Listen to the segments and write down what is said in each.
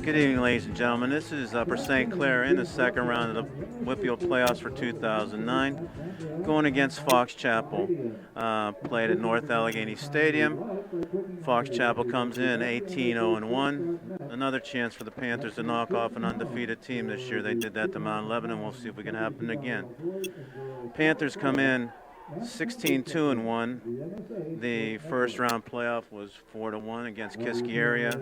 Good evening, ladies and gentlemen. This is Upper St. Clair in the second round of the WPIAL playoffs for 2009, going against Fox Chapel. Played at North Allegheny Stadium. Fox Chapel comes in 18-0-1. Another chance for the Panthers to knock off an undefeated team this year. They did that to Mount Lebanon. We'll see if we can happen again. Panthers come in 16-2-1. The first round playoff was 4-1 against Kiski area.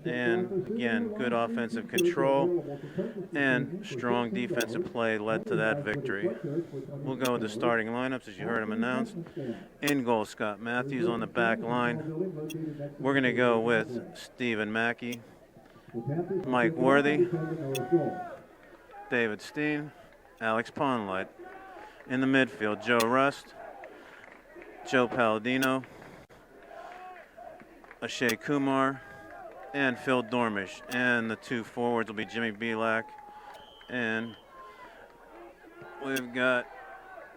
And again, good offensive control and strong defensive play led to that victory. We'll go with the starting lineups as you heard them announced. In goal, Scott Matthews. On the back line, we're going to go with Stephen Mackey, Mike Worthy, David Steen, Alex Ponlight. In the midfield, Joe Rust, Joe Palladino, Ashay Kumar, and Phil Dormish. And the two forwards will be Jimmy Belak, and we've got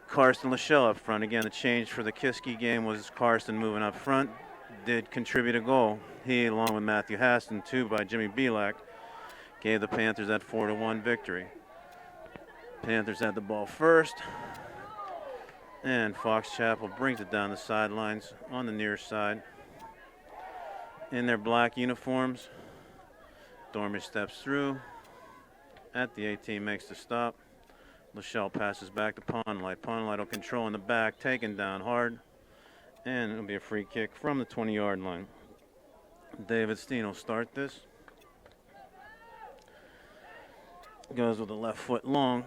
Karsten Lachelle up front. Again, the change for the Kiski game was Karsten moving up front. Did contribute a goal. He, along with Matthew Haston, two by Jimmy Belak, gave the Panthers that 4-1 victory. Panthers had the ball first, and Fox Chapel brings it down the sidelines on the near side. In their black uniforms, Dormish steps through. At the 18, makes the stop. Lachelle passes back to Ponlight. Ponlight will control in the back, taken down hard, and it'll be a free kick from the 20-yard line. David Steen will start this. Goes with the left foot long.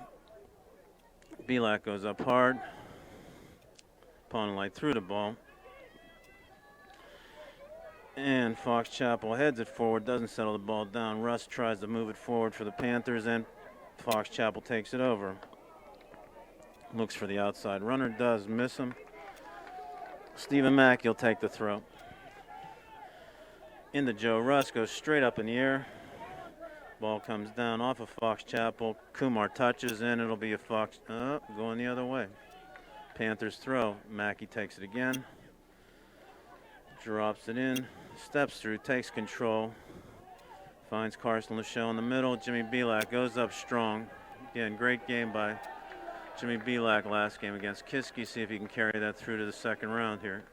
Belak goes up hard. Ponlight threw the ball. And Fox Chapel heads it forward, doesn't settle the ball down. Russ tries to move it forward for the Panthers, and Fox Chapel takes it over. Looks for the outside runner, does miss him. Stephen Mack, he'll take the throw. Into Joe Russ, goes straight up in the air. Ball comes down off of Fox Chapel. Kumar touches, and it'll be a Fox going the other way. Panthers throw. Mackey takes it again. Drops it in. Steps through. Takes control. Finds Karsten Lachelle in the middle. Jimmy Belak goes up strong. Again, great game by Jimmy Belak last game against Kiski. See if he can carry that through to the second round here.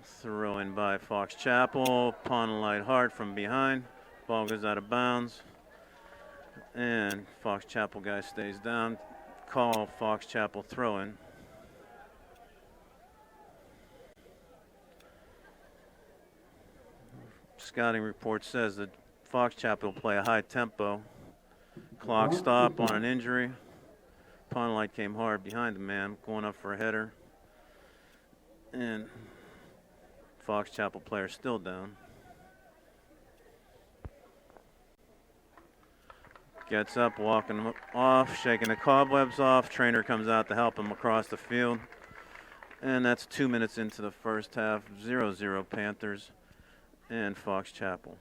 Throw in by Fox Chapel. Ponlight hard from behind. Ball goes out of bounds. And Fox Chapel guy stays down. Call Fox Chapel throw in. Scouting report says that Fox Chapel will play a high tempo. Clock stop on an injury. Ponlight came hard behind the man, going up for a header. And Fox Chapel player still down. Gets up, walking him off, shaking the cobwebs off. Trainer comes out to help him across the field. And that's 2 minutes into the first half. 0-0 Panthers and Fox Chapel.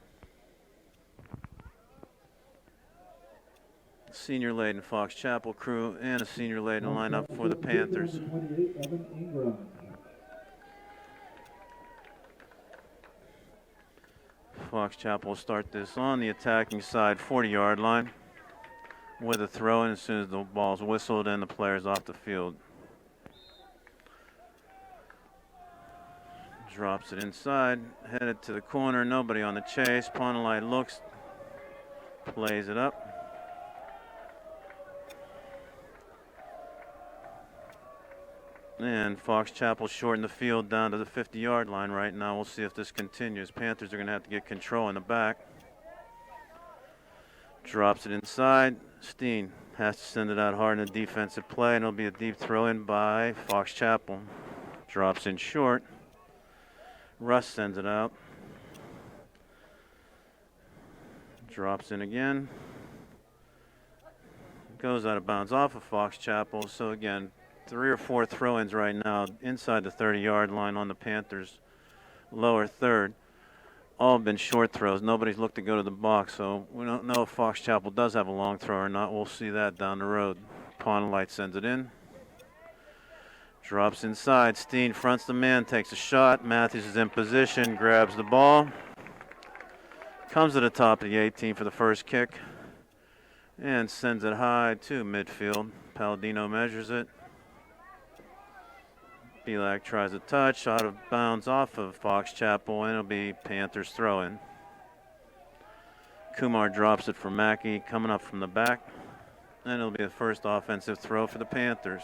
Senior laden Fox Chapel crew and a senior laden lineup for the Panthers. Fox Chapel will start this on the attacking side, 40-yard line, with a throw in as soon as the ball's whistled and the player's off the field. Drops it inside, headed to the corner, nobody on the chase. Ponlight looks, plays it up. And Fox Chapel shortened the field down to the 50-yard line right now. We'll see if this continues. Panthers are going to have to get control in the back. Drops it inside. Steen has to send it out hard in the defensive play, and it'll be a deep throw in by Fox Chapel. Drops in short. Russ sends it out. Drops in again. Goes out of bounds off of Fox Chapel. So again, 3 or 4 throw-ins right now inside the 30-yard line on the Panthers' lower third. All have been short throws. Nobody's looked to go to the box, so we don't know if Fox Chapel does have a long throw or not. We'll see that down the road. Ponlight sends it in. Drops inside. Steen fronts the man, takes a shot. Matthews is in position, grabs the ball. Comes to the top of the 18 for the first kick. And sends it high to midfield. Palladino measures it. Belak tries a touch, out of bounds off of Fox Chapel, and it'll be Panthers throw-in. Kumar drops it for Mackey, coming up from the back. And it'll be the first offensive throw for the Panthers.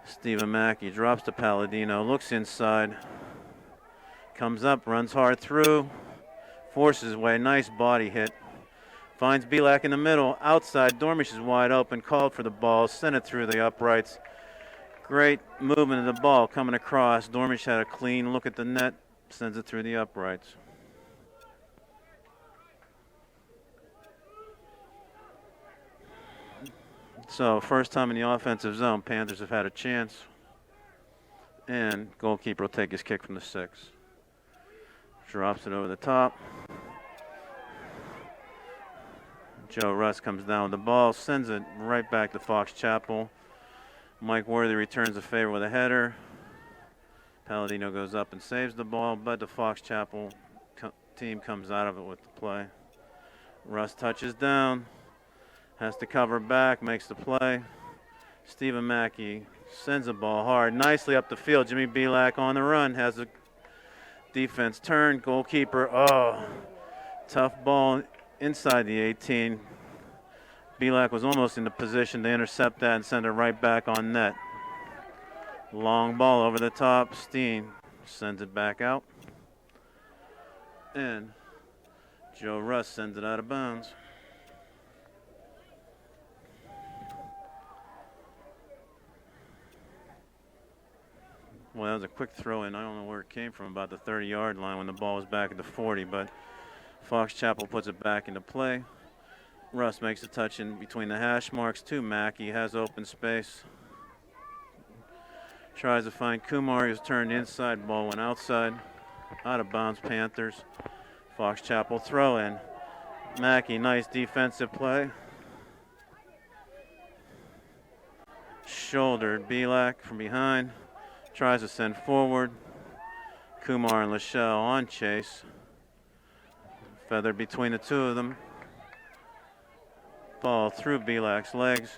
Stephen Mackey drops to Palladino, looks inside. Comes up, runs hard through. Forces his way, nice body hit. Finds Belak in the middle, outside. Dormish is wide open, called for the ball, sent it through the uprights. Great movement of the ball coming across. Dormish had a clean look at the net, sends it through the uprights. So, first time in the offensive zone, Panthers have had a chance. And goalkeeper will take his kick from the 6. Drops it over the top. Joe Russ comes down with the ball, sends it right back to Fox Chapel. Mike Worthy returns the favor with a header. Palladino goes up and saves the ball, but the Fox Chapel team comes out of it with the play. Russ touches down, has to cover back, makes the play. Stephen Mackey sends the ball hard, nicely up the field. Jimmy Belak on the run, has the defense turn. Goalkeeper, tough ball inside the 18. Belak was almost in the position to intercept that and send it right back on net. Long ball over the top. Steen sends it back out. And Joe Russ sends it out of bounds. Well, that was a quick throw in. I don't know where it came from, about the 30-yard line when the ball was back at the 40, but Fox Chapel puts it back into play. Russ makes a touch in between the hash marks to Mackey, has open space. Tries to find Kumar, he was turned inside, ball went outside. Out of bounds, Panthers. Fox Chapel throw in. Mackey, nice defensive play. Shouldered Belak from behind. Tries to send forward. Kumar and Lachelle on chase. Feather between the two of them. Ball through Belak's legs.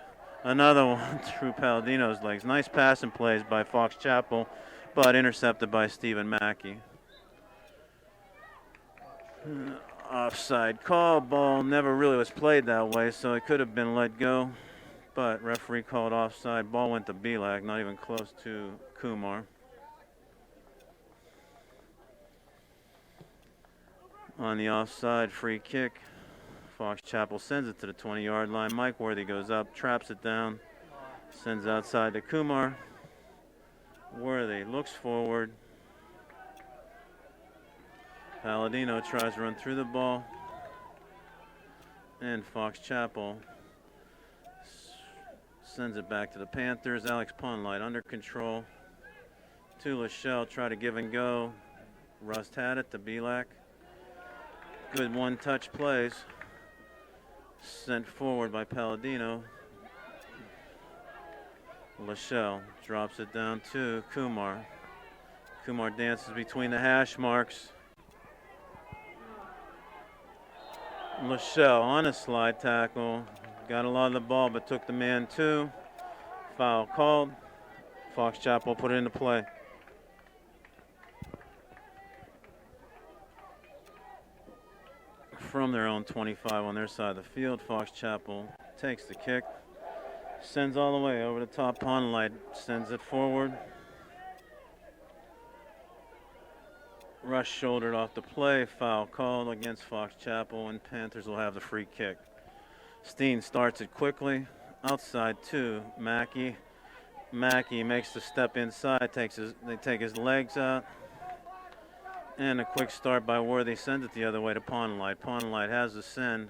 Another one through Palladino's legs. Nice passing plays by Fox Chapel, but intercepted by Stephen Mackey. Offside call. Ball never really was played that way, so it could have been let go. But referee called offside. Ball went to Belak, not even close to Kumar. On the offside, free kick. Fox Chapel sends it to the 20-yard line. Mike Worthy goes up, traps it down, sends outside to Kumar. Worthy looks forward. Palladino tries to run through the ball. And Fox Chapel sends it back to the Panthers. Alex Ponlight under control. To Lachelle, try to give and go. Rust had it to Belak. Good one-touch plays. Sent forward by Palladino. Lachelle drops it down to Kumar. Kumar dances between the hash marks. Lachelle on a slide tackle. Got a lot of the ball, but took the man too. Foul called. Fox Chapel put it into play. From their own 25 on their side of the field, Fox Chapel takes the kick. Sends all the way over the top. Ponlight sends it forward. Rush shouldered off the play. Foul called against Fox Chapel, and Panthers will have the free kick. Steen starts it quickly. Outside to Mackey. Mackey makes the step inside. They take his legs out. And a quick start by Worthy sends it the other way to Ponlight. Ponlight has the send.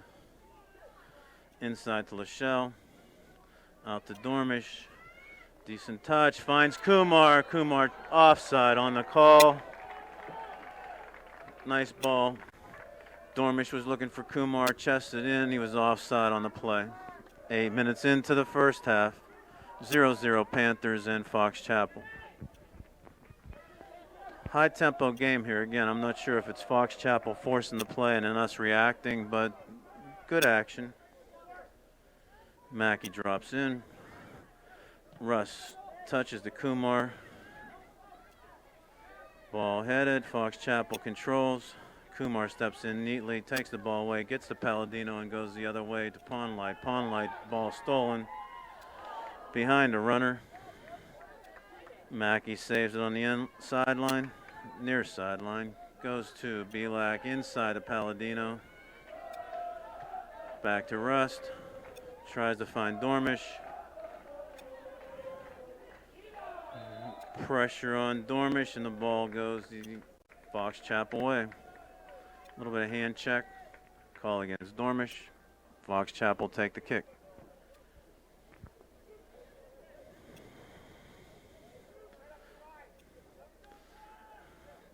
Inside to Lachelle. Out to Dormish. Decent touch. Finds Kumar. Kumar offside on the call. Nice ball. Dormish was looking for Kumar. Chested in. He was offside on the play. 8 minutes into the first half. 0-0 Panthers and Fox Chapel. High tempo game here. Again, I'm not sure if it's Fox Chapel forcing the play and then us reacting, but good action. Mackey drops in. Russ touches to Kumar. Ball headed. Fox Chapel controls. Kumar steps in neatly, takes the ball away, gets to Palladino and goes the other way to Pondlight. Pondlight, ball stolen. Behind the runner. Mackey saves it on the sideline, near sideline. Goes to Belak inside to Palladino. Back to Rust. Tries to find Dormish. Pressure on Dormish and the ball goes the Fox Chapel way. A little bit of hand check. Call against Dormish. Fox Chapel take the kick.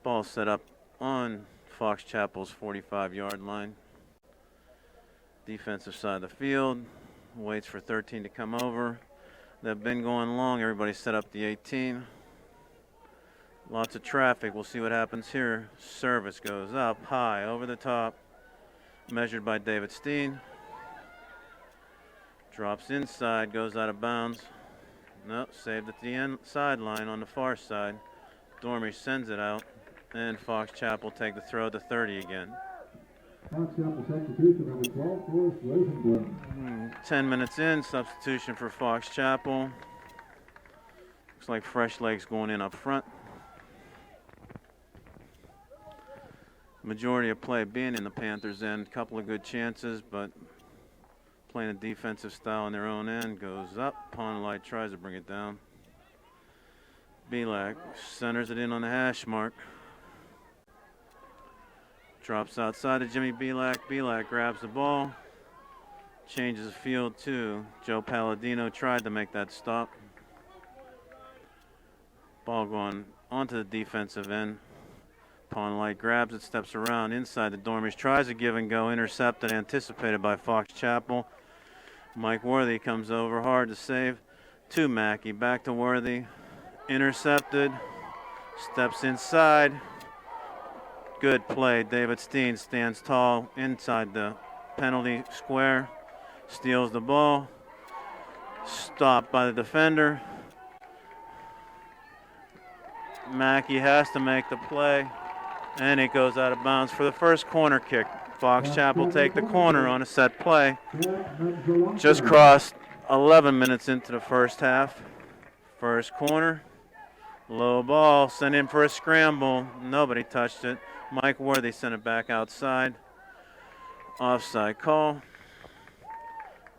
Ball set up on Fox Chapel's 45-yard line. Defensive side of the field. Waits for 13 to come over. They've been going long. Everybody set up the 18. Lots of traffic. We'll see what happens here. Service goes up high over the top. Measured by David Steen. Drops inside. Goes out of bounds. No, saved at the end sideline on the far side. Dormish sends it out. And Fox Chapel take the throw to 30 again. Fox Chapel substitution number 12 for Rosenblum. 10 minutes in, substitution for Fox Chapel. Looks like fresh legs going in up front. Majority of play being in the Panthers' end. Couple of good chances, but playing a defensive style on their own end. Goes up. Pondlight tries to bring it down. Belak centers it in on the hash mark. Drops outside to Jimmy Belak. Belak grabs the ball. Changes the field too. Joe Palladino tried to make that stop. Ball going onto the defensive end. Pondlight grabs it, steps around inside the Dormish. Tries to give and go. Intercepted, anticipated by Fox Chapel. Mike Worthy comes over hard to save. To Mackey. Back to Worthy. Intercepted. Steps inside. Good play. David Steen stands tall inside the penalty square. Steals the ball. Stopped by the defender. Mackey has to make the play. And it goes out of bounds for the first corner kick. Fox Chapel take the corner on a set play. Just crossed 11 minutes into the first half. First corner. Low ball. Sent in for a scramble. Nobody touched it. Mike Worthy sent it back outside. Offside call.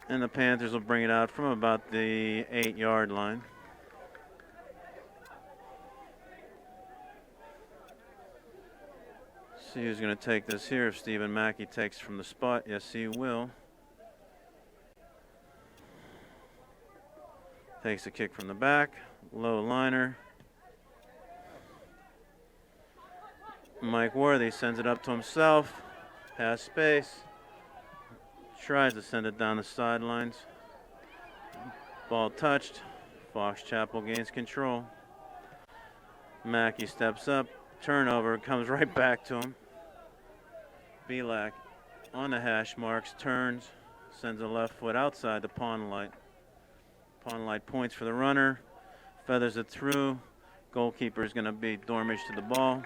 And the Panthers will bring it out from about the 8-yard line. See who's going to take this here. If Stephen Mackey takes from the spot. Yes, he will. Takes a kick from the back. Low liner. Mike Worthy sends it up to himself. Has space. Tries to send it down the sidelines. Ball touched. Fox Chapel gains control. Mackey steps up. Turnover. Comes right back to him. Belak on the hash marks. Turns. Sends a left foot outside to Pondlight. Pondlight points for the runner. Feathers it through. Goalkeeper is going to be Dormish to the ball.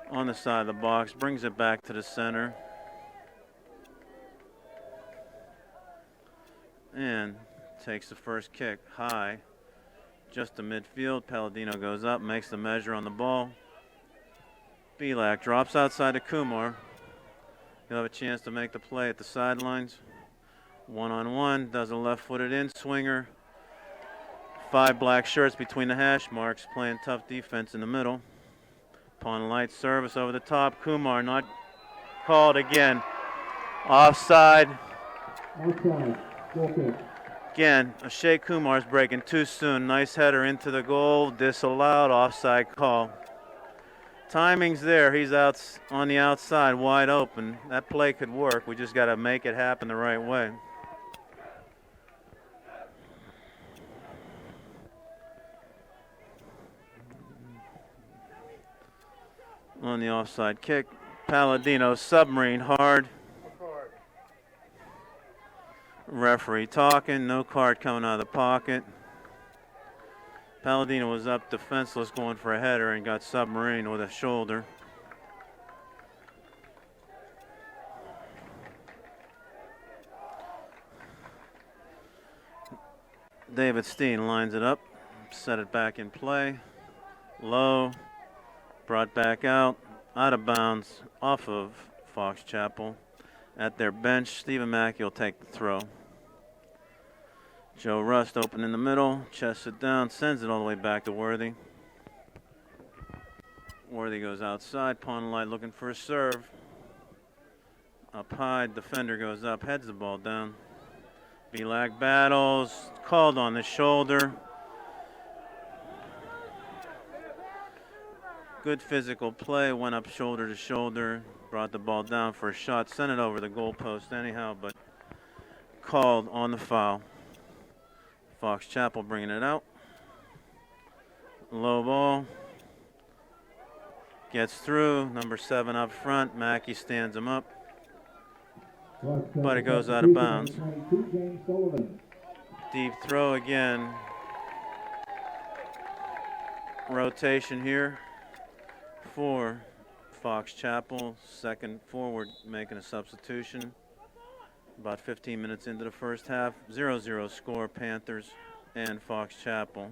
On the side of the box, brings it back to the center. And takes the first kick high. Just to midfield. Palladino goes up, makes the measure on the ball. Belak drops outside to Kumar. He'll have a chance to make the play at the sidelines. One-on-one, does a left-footed in-swinger. 5 black shirts between the hash marks, playing tough defense in the middle. Pondlight service over the top. Kumar not called again. Offside. Outside. Again, Shea Kumar's breaking too soon. Nice header into the goal. Disallowed. Offside call. Timing's there. He's out on the outside, wide open. That play could work. We just got to make it happen the right way. on the offside kick. Palladino submarine hard. Referee talking, no card coming out of the pocket. Palladino was up defenseless going for a header and got submarine with a shoulder. David Steen lines it up, set it back in play. Low, brought back out of bounds, off of Fox Chapel. At their bench, Stephen Mackey will take the throw. Joe Rust open in the middle, chests it down, sends it all the way back to Worthy. Worthy goes outside, Pawn Light looking for a serve. Up high, defender goes up, heads the ball down. Belak battles, called on the shoulder. Good physical play, went up shoulder to shoulder, brought the ball down for a shot, sent it over the goalpost anyhow, but called on the foul. Fox Chapel bringing it out. Low ball. Gets through, number 7 up front. Mackey stands him up, but it goes out of bounds. Deep throw again. Rotation here for Fox Chapel. Second forward making a substitution. About 15 minutes into the first half. 0-0 score, Panthers and Fox Chapel.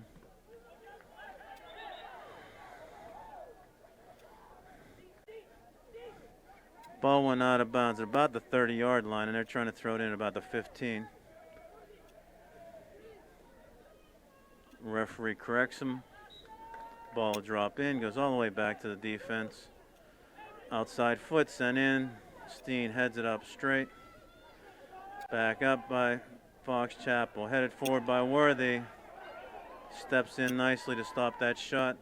Ball went out of bounds at about the 30-yard line, and they're trying to throw it in about the 15. Referee corrects him. Ball will drop in, goes all the way back to the defense. Outside foot sent in. Steen heads it up straight. Back up by Fox Chapel. Headed forward by Worthy. Steps in nicely to stop that shot.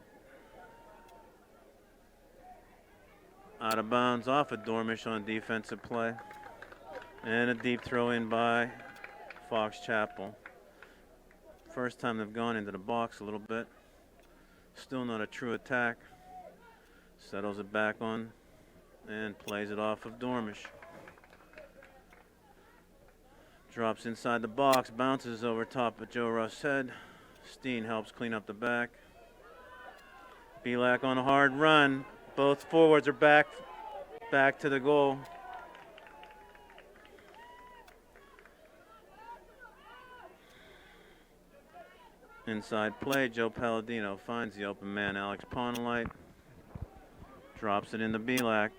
Out of bounds off of Dormish on a defensive play. And a deep throw in by Fox Chapel. First time they've gone into the box a little bit. Still not a true attack. Settles it back on and plays it off of Dormish. Drops inside the box, bounces over top of Joe Russ' head. Steen helps clean up the back. Belak on a hard run. Both forwards are back to the goal. Inside play, Joe Palladino finds the open man, Alex Pawnlight. Drops it into Belak.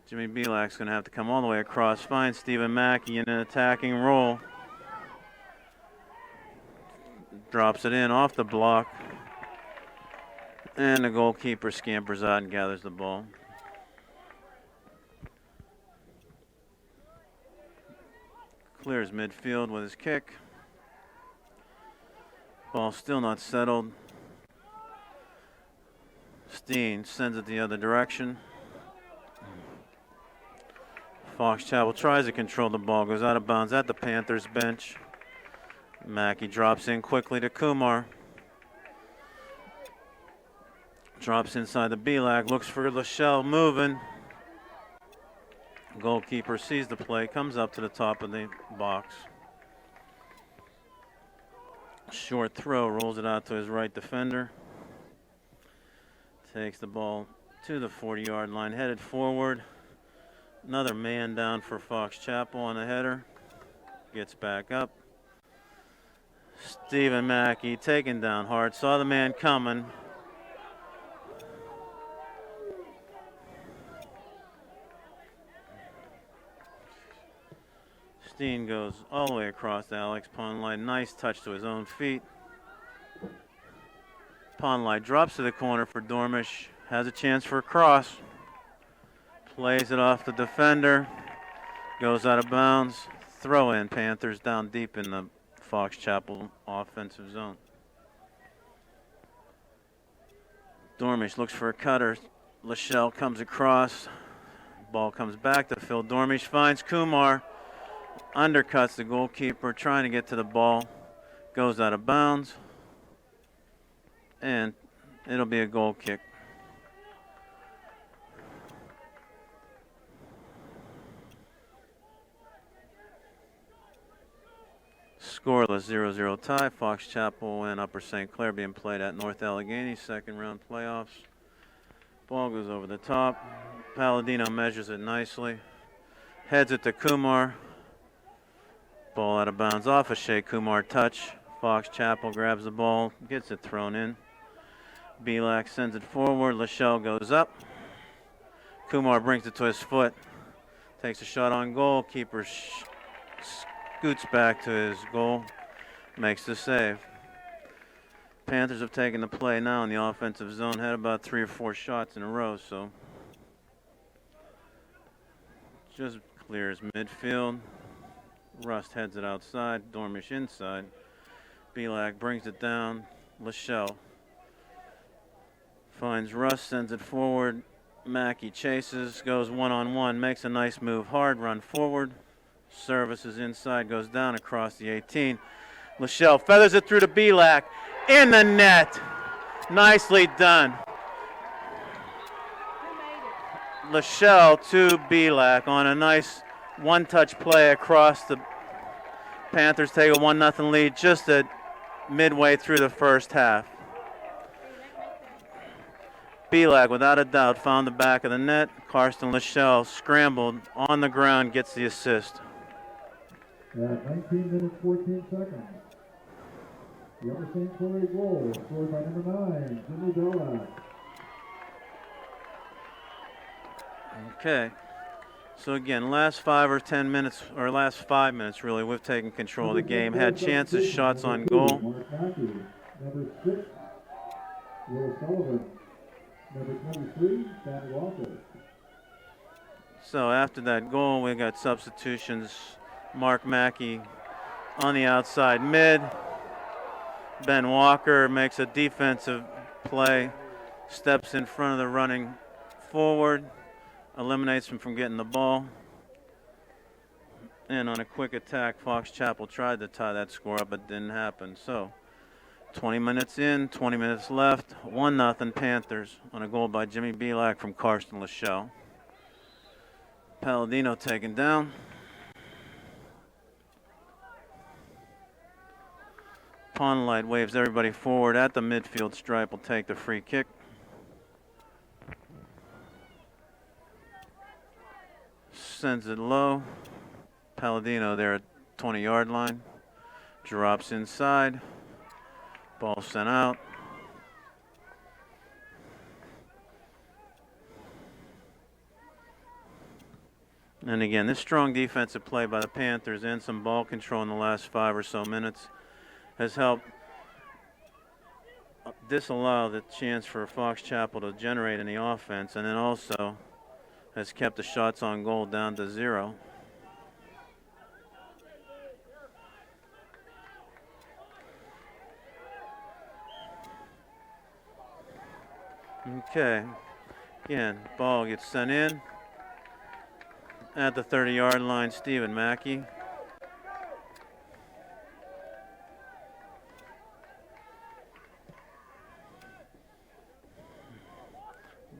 Jimmy Belak's going to have to come all the way across. Finds Stephen Mackey in an attacking role. Drops it in off the block. And the goalkeeper scampers out and gathers the ball. Clears midfield with his kick. Ball still not settled. Steen sends it the other direction. Fox Chapel tries to control the ball, goes out of bounds at the Panthers bench. Mackey drops in quickly to Kumar. Drops inside the Belak, looks for Lachelle moving. Goalkeeper sees the play, comes up to the top of the box. Short throw, rolls it out to his right defender. Takes the ball to the 40-yard line, headed forward. Another man down for Fox Chapel on the header. Gets back up. Stephen Mackey taken down hard, saw the man coming. Steen goes all the way across to Alex Pawnlight. Nice touch to his own feet. Pawnlight drops to the corner for Dormish. Has a chance for a cross. Plays it off the defender. Goes out of bounds. Throw in, Panthers down deep in the Fox Chapel offensive zone. Dormish looks for a cutter. Lachelle comes across. Ball comes back to Phil Dormish. Finds Kumar. Undercuts the goalkeeper, trying to get to the ball. Goes out of bounds. And it'll be a goal kick. Scoreless 0-0 tie. Fox Chapel and Upper St. Clair being played at North Allegheny, second round playoffs. Ball goes over the top. Palladino measures it nicely. Heads it to Kumar. Ball out of bounds off a Shea Kumar touch. Fox Chapel grabs the ball, gets it thrown in. Belak sends it forward. Lachelle goes up. Kumar brings it to his foot. Takes a shot on goal. Keeper scoots back to his goal. Makes the save. Panthers have taken the play now in the offensive zone. Had about 3 or 4 shots in a row, so just clears midfield. Rust heads it outside. Dormish inside. Belak brings it down. Lachelle finds Rust, sends it forward. Mackey chases, goes one-on-one, makes a nice move, hard run forward. Services inside, goes down across the 18. Lachelle feathers it through to Belak. In the net. Nicely done. Lachelle to Belak on a nice one-touch play across. The Panthers take a 1-0 lead just at midway through the first half. Belak, without a doubt, found the back of the net. Karsten Lachelle scrambled on the ground, gets the assist. At 19 minutes, 14 seconds. The Upper St. Clair goal scored by number 9, Jimmy Belak. Okay. So again, last 5 or 10 minutes, or last 5 minutes really, we've taken control of the game. Had chances, shots on goal. Mark Mackey. Number 6, Will Sullivan. Number 23, Ben Walker. So after that goal, we got substitutions. Mark Mackey on the outside mid. Ben Walker makes a defensive play, steps in front of the running forward, eliminates him from getting the ball. And on a quick attack, Fox Chapel tried to tie that score up, but didn't happen. So 20 minutes in, 20 minutes left, 1-0 Panthers on a goal by Jimmy Belak from Karsten Lachelle. Palladino taken down. Pawnlight waves everybody forward at the midfield stripe, will take the free kick. Sends it low. Palladino there at 20-yard line. Drops inside. Ball sent out. And again, this strong defensive play by the Panthers and some ball control in the last 5 or so minutes has helped disallow the chance for Fox Chapel to generate any offense, and then also has kept the shots on goal down to 0. Okay, again, ball gets sent in at the 30-yard line. Stephen Mackey.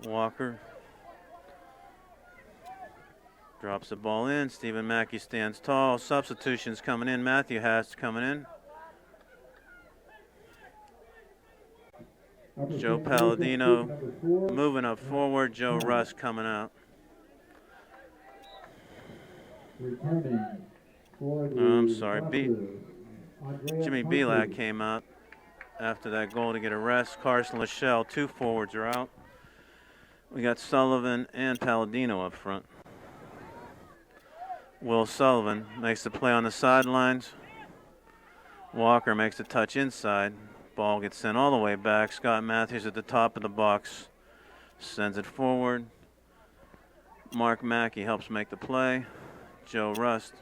Walker drops the ball in. Stephen Mackey stands tall. Substitutions coming in. Matthew Haas coming in. Joe Palladino moving up forward. Joe Russ coming out. I'm sorry. Jimmy Belak came out after that goal to get a rest. Karsten Lachelle, 2 forwards are out. We got Sullivan and Palladino up front. Will Sullivan makes the play on the sidelines. Walker makes the touch inside. Ball gets sent all the way back. Scott Matthews at the top of the box sends it forward. Mark Mackey helps make the play. Joe Rust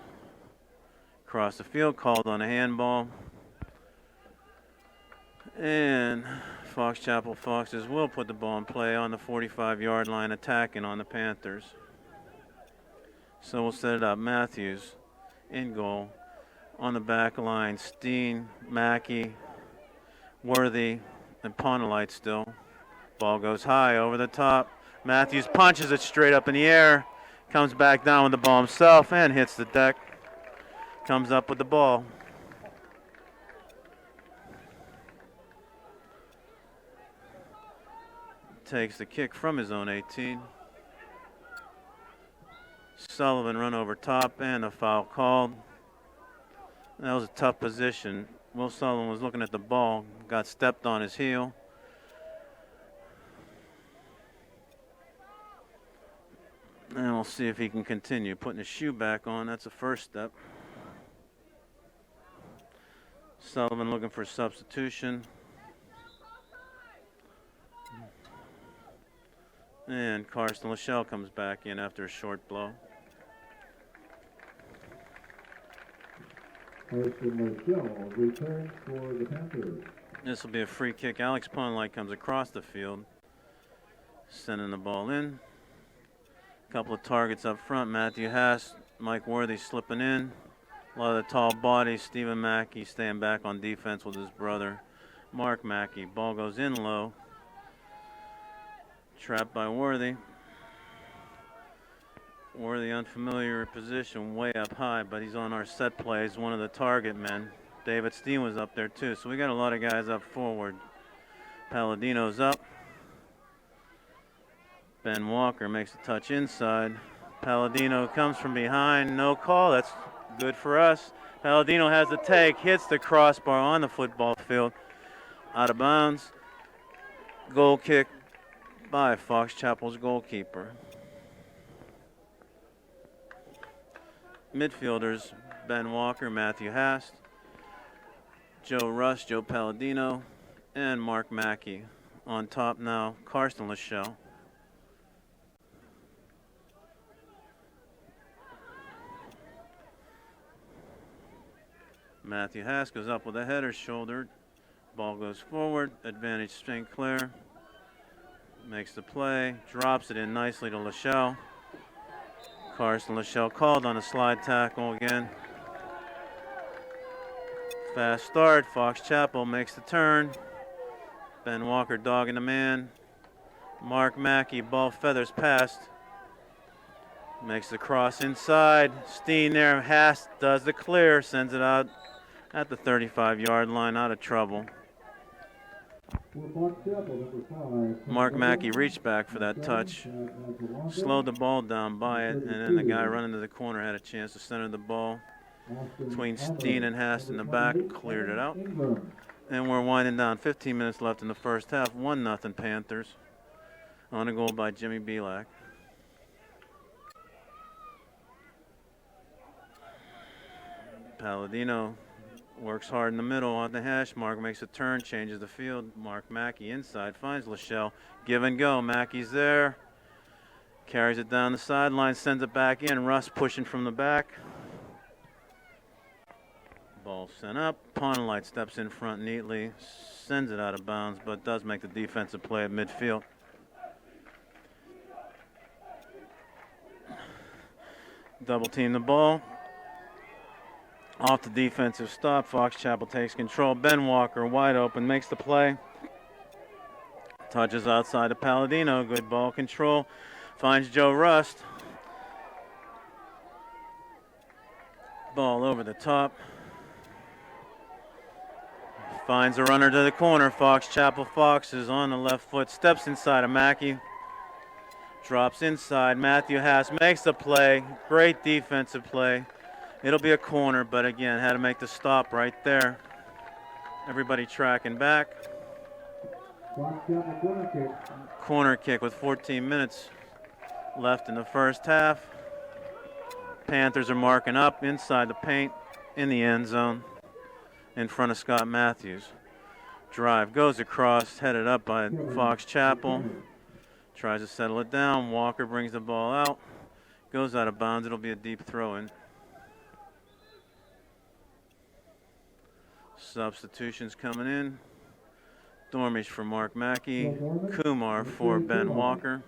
across the field, called on a handball. And Fox Chapel Foxes will put the ball in play on the 45-yard line, attacking on the Panthers. So we'll set it up. Matthews in goal. On the back line, Steen, Mackey, Worthy, and Pawnlight still. Ball goes high over the top. Matthews punches it straight up in the air. Comes back down with the ball himself and hits the deck. Comes up with the ball. takes the kick from his own 18. Sullivan run over top and a foul called. That was a tough position. Will Sullivan was looking at the ball, got stepped on his heel. And we'll see if he can continue putting his shoe back on. That's the first step. Sullivan looking for substitution. And Carson Lachelle comes back in after a short blow. Carson Lachelle returns for the Panthers. This will be a free kick. Alex Ponlight comes across the field, sending the ball in. A couple of targets up front. Matthew Haas, Mike Worthy slipping in. A lot of the tall bodies. Stephen Mackey staying back on defense with his brother, Mark Mackey. Ball goes in low. Trapped by Worthy. Worthy unfamiliar position, way up high, but he's on our set plays, one of the target men. David Steen was up there too, so we got a lot of guys up forward. Palladino's up. Ben Walker makes a touch inside. Palladino comes from behind, no call, that's good for us. Palladino has the take, hits the crossbar on the football field, out of bounds. Goal kick by Fox Chapel's goalkeeper. Midfielders, Ben Walker, Matthew Hast, Joe Rush, Joe Palladino, and Mark Mackey. On top now, Carson Lachelle. Matthew Hast goes up with a header shouldered. Ball goes forward, advantage St. Clair. Makes the play, drops it in nicely to Lachelle. Carson Lachelle called on a slide tackle again. Fast start, Fox Chapel makes the turn. Ben Walker dogging the man. Mark Mackey, ball feathers past. Makes the cross inside. Steen there, Haas does the clear, sends it out at the 35-yard line, out of trouble. Mark Mackey reached back for that touch, slowed the ball down by it, and then the guy running to the corner had a chance to center the ball between Steen and Hast in the back, cleared it out. And we're winding down. 15 minutes left in the first half. 1-0 Panthers on a goal by Jimmy Belak. Palladino works hard in the middle on the hash mark, makes a turn, changes the field. Mark Mackey inside, finds Lachelle. Give and go. Mackey's there. Carries it down the sideline, sends it back in. Russ pushing from the back. Ball sent up. Ponlight steps in front neatly, sends it out of bounds, but does make the defensive play at midfield. Double team the ball. Off the defensive stop, Fox Chapel takes control. Ben Walker wide open, makes the play. Touches outside of Palladino, good ball control. Finds Joe Rust. Ball over the top. Finds a runner to the corner. Fox Chapel Fox is on the left foot, steps inside of Mackey. Drops inside. Matthew Haas makes the play. Great defensive play. It'll be a corner, but again, had to make the stop right there. Everybody tracking back. Corner kick with 14 minutes left in the first half. Panthers are marking up inside the paint in the end zone in front of Scott Matthews. Drive goes across, headed up by Fox Chapel. Tries to settle it down. Walker brings the ball out. Goes out of bounds. It'll be a deep throw in. Substitutions coming in. Dormish for Mark Mackey. Kumar for Ben Walker.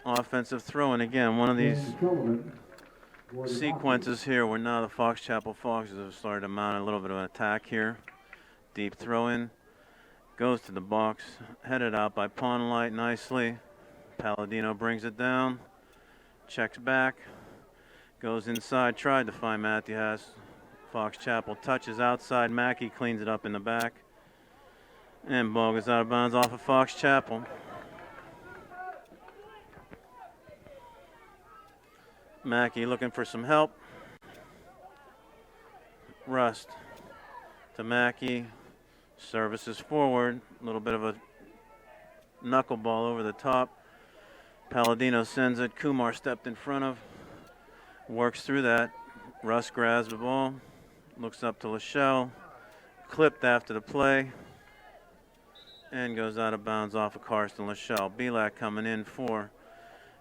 Offensive throw in again. One of these sequences here where now the Fox Chapel Foxes have started to mount a little bit of an attack here. Deep throw in. Goes to the box. Headed out by Ponlight nicely. Palladino brings it down. Checks back. Goes inside, tried to find Matthew Haas. Fox Chapel touches outside. Mackey cleans it up in the back. And ball goes out of bounds off of Fox Chapel. Mackey looking for some help. Rust to Mackey. Services forward. A little bit of a knuckleball over the top. Palladino sends it. Kumar stepped in front of. Works through that. Russ grabs the ball. Looks up to Lachelle. Clipped after the play. And goes out of bounds off of Karsten Lachelle. Belak coming in for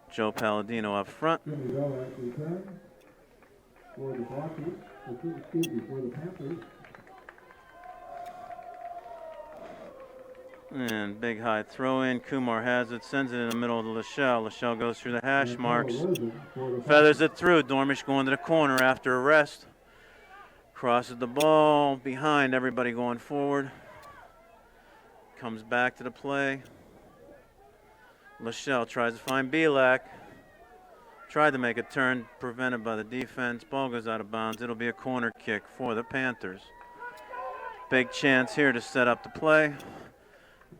Joe Palladino up front. Jimmy Belak returns for the Foxes. Excuse me, for the Panthers. And big high throw in. Kumar has it, sends it in the middle of the Lachelle. Lachelle goes through the hash And marks. Rosen for the Feathers it through. Dormish going to the corner after a rest. Crosses the ball behind everybody going forward. Comes back to the play. Lachelle tries to find Belak. Tried to make a turn, prevented by the defense. Ball goes out of bounds. It'll be a corner kick for the Panthers. Big chance here to set up the play.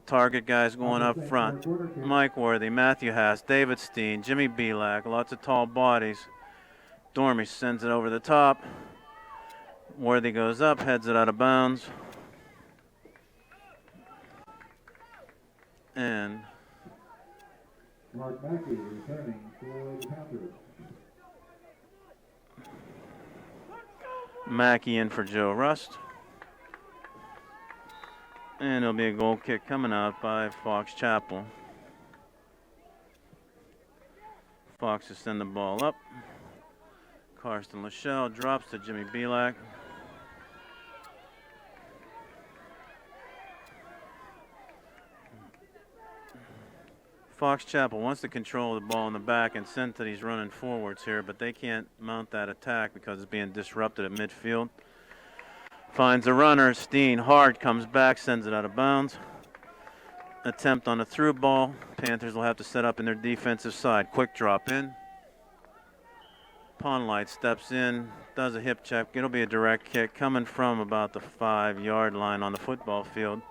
Target guys going up front. Mike Worthy, Matthew Haas, David Steen, Jimmy Belak, lots of tall bodies. Dormish sends it over the top. Worthy goes up, heads it out of bounds. And Mark Mackey returning for the Panthers. Mackey in for Joe Rust. And it'll be a goal kick coming out by Fox Chapel. Fox will send the ball up. Karsten Lachelle drops to Jimmy Belak. Fox Chapel wants to control the ball in the back and send to these running forwards here, but they can't mount that attack because it's being disrupted at midfield. Finds a runner. Steen hard comes back, sends it out of bounds. Attempt on a through ball. Panthers will have to set up in their defensive side. Quick drop in. Pondlight steps in, does a hip check. It'll be a direct kick coming from about the 5-yard line on the football field.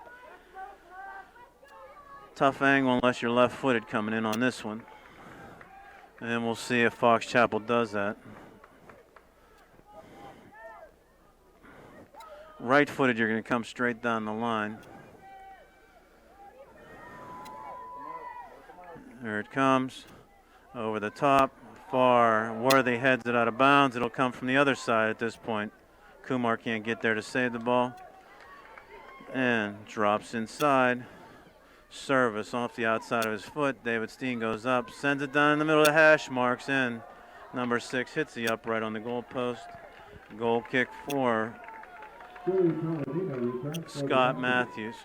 Tough angle unless you're left-footed coming in on this one. And we'll see if Fox Chapel does that. Right-footed, you're going to come straight down the line. There it comes. Over the top. Far. Worthy heads it out of bounds. It'll come from the other side at this point. Kumar can't get there to save the ball. And drops inside. Service off the outside of his foot. David Steen goes up. Sends it down in the middle of the hash marks. And number 6 hits the upright on the goalpost. Goal kick for Scott Matthews.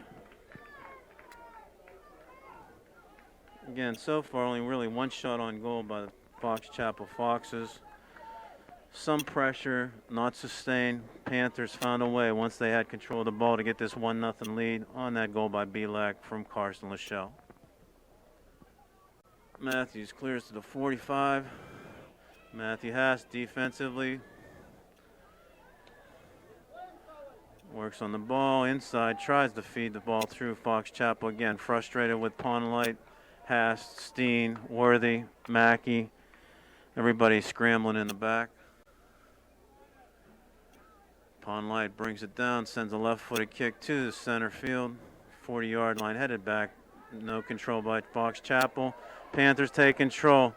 Again, so far only really one shot on goal by the Fox Chapel Foxes. Some pressure, not sustained. Panthers found a way once they had control of the ball to get this 1-0 lead on that goal by Belak from Karsten Lachelle. Matthews clears to the 45. Matthew Haas defensively. Works on the ball, inside, tries to feed the ball through Fox Chapel again. Frustrated with Pondlight, Haas, Steen, Worthy, Mackey. Everybody scrambling in the back. Pondlight brings it down, sends a left-footed kick to the center field. 40-yard line headed back. No control by Fox Chapel. Panthers take control.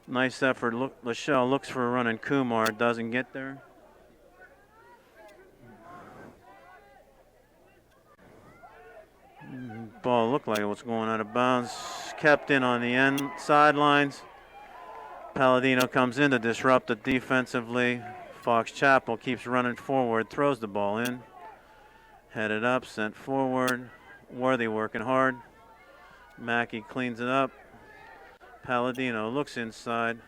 Nice effort. Lachelle looks for a run and Kumar doesn't get there. Ball looked like it was going out of bounds. Kept in on the end sidelines. Palladino comes in to disrupt it defensively. Fox Chapel keeps running forward, throws the ball in. Headed up, sent forward. Worthy working hard. Mackey cleans it up. Palladino looks inside.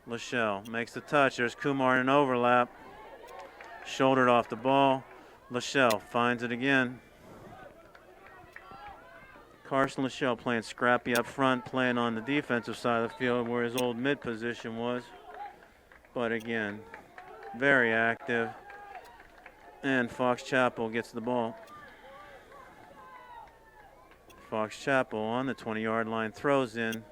Lachelle makes the touch. There's Kumar in an overlap. Shouldered off the ball. Lachelle finds it again. Karsten Lachelle playing scrappy up front, playing on the defensive side of the field where his old mid position was. But again, very active. And Fox Chapel gets the ball. Fox Chapel on the 20-yard line, throws in.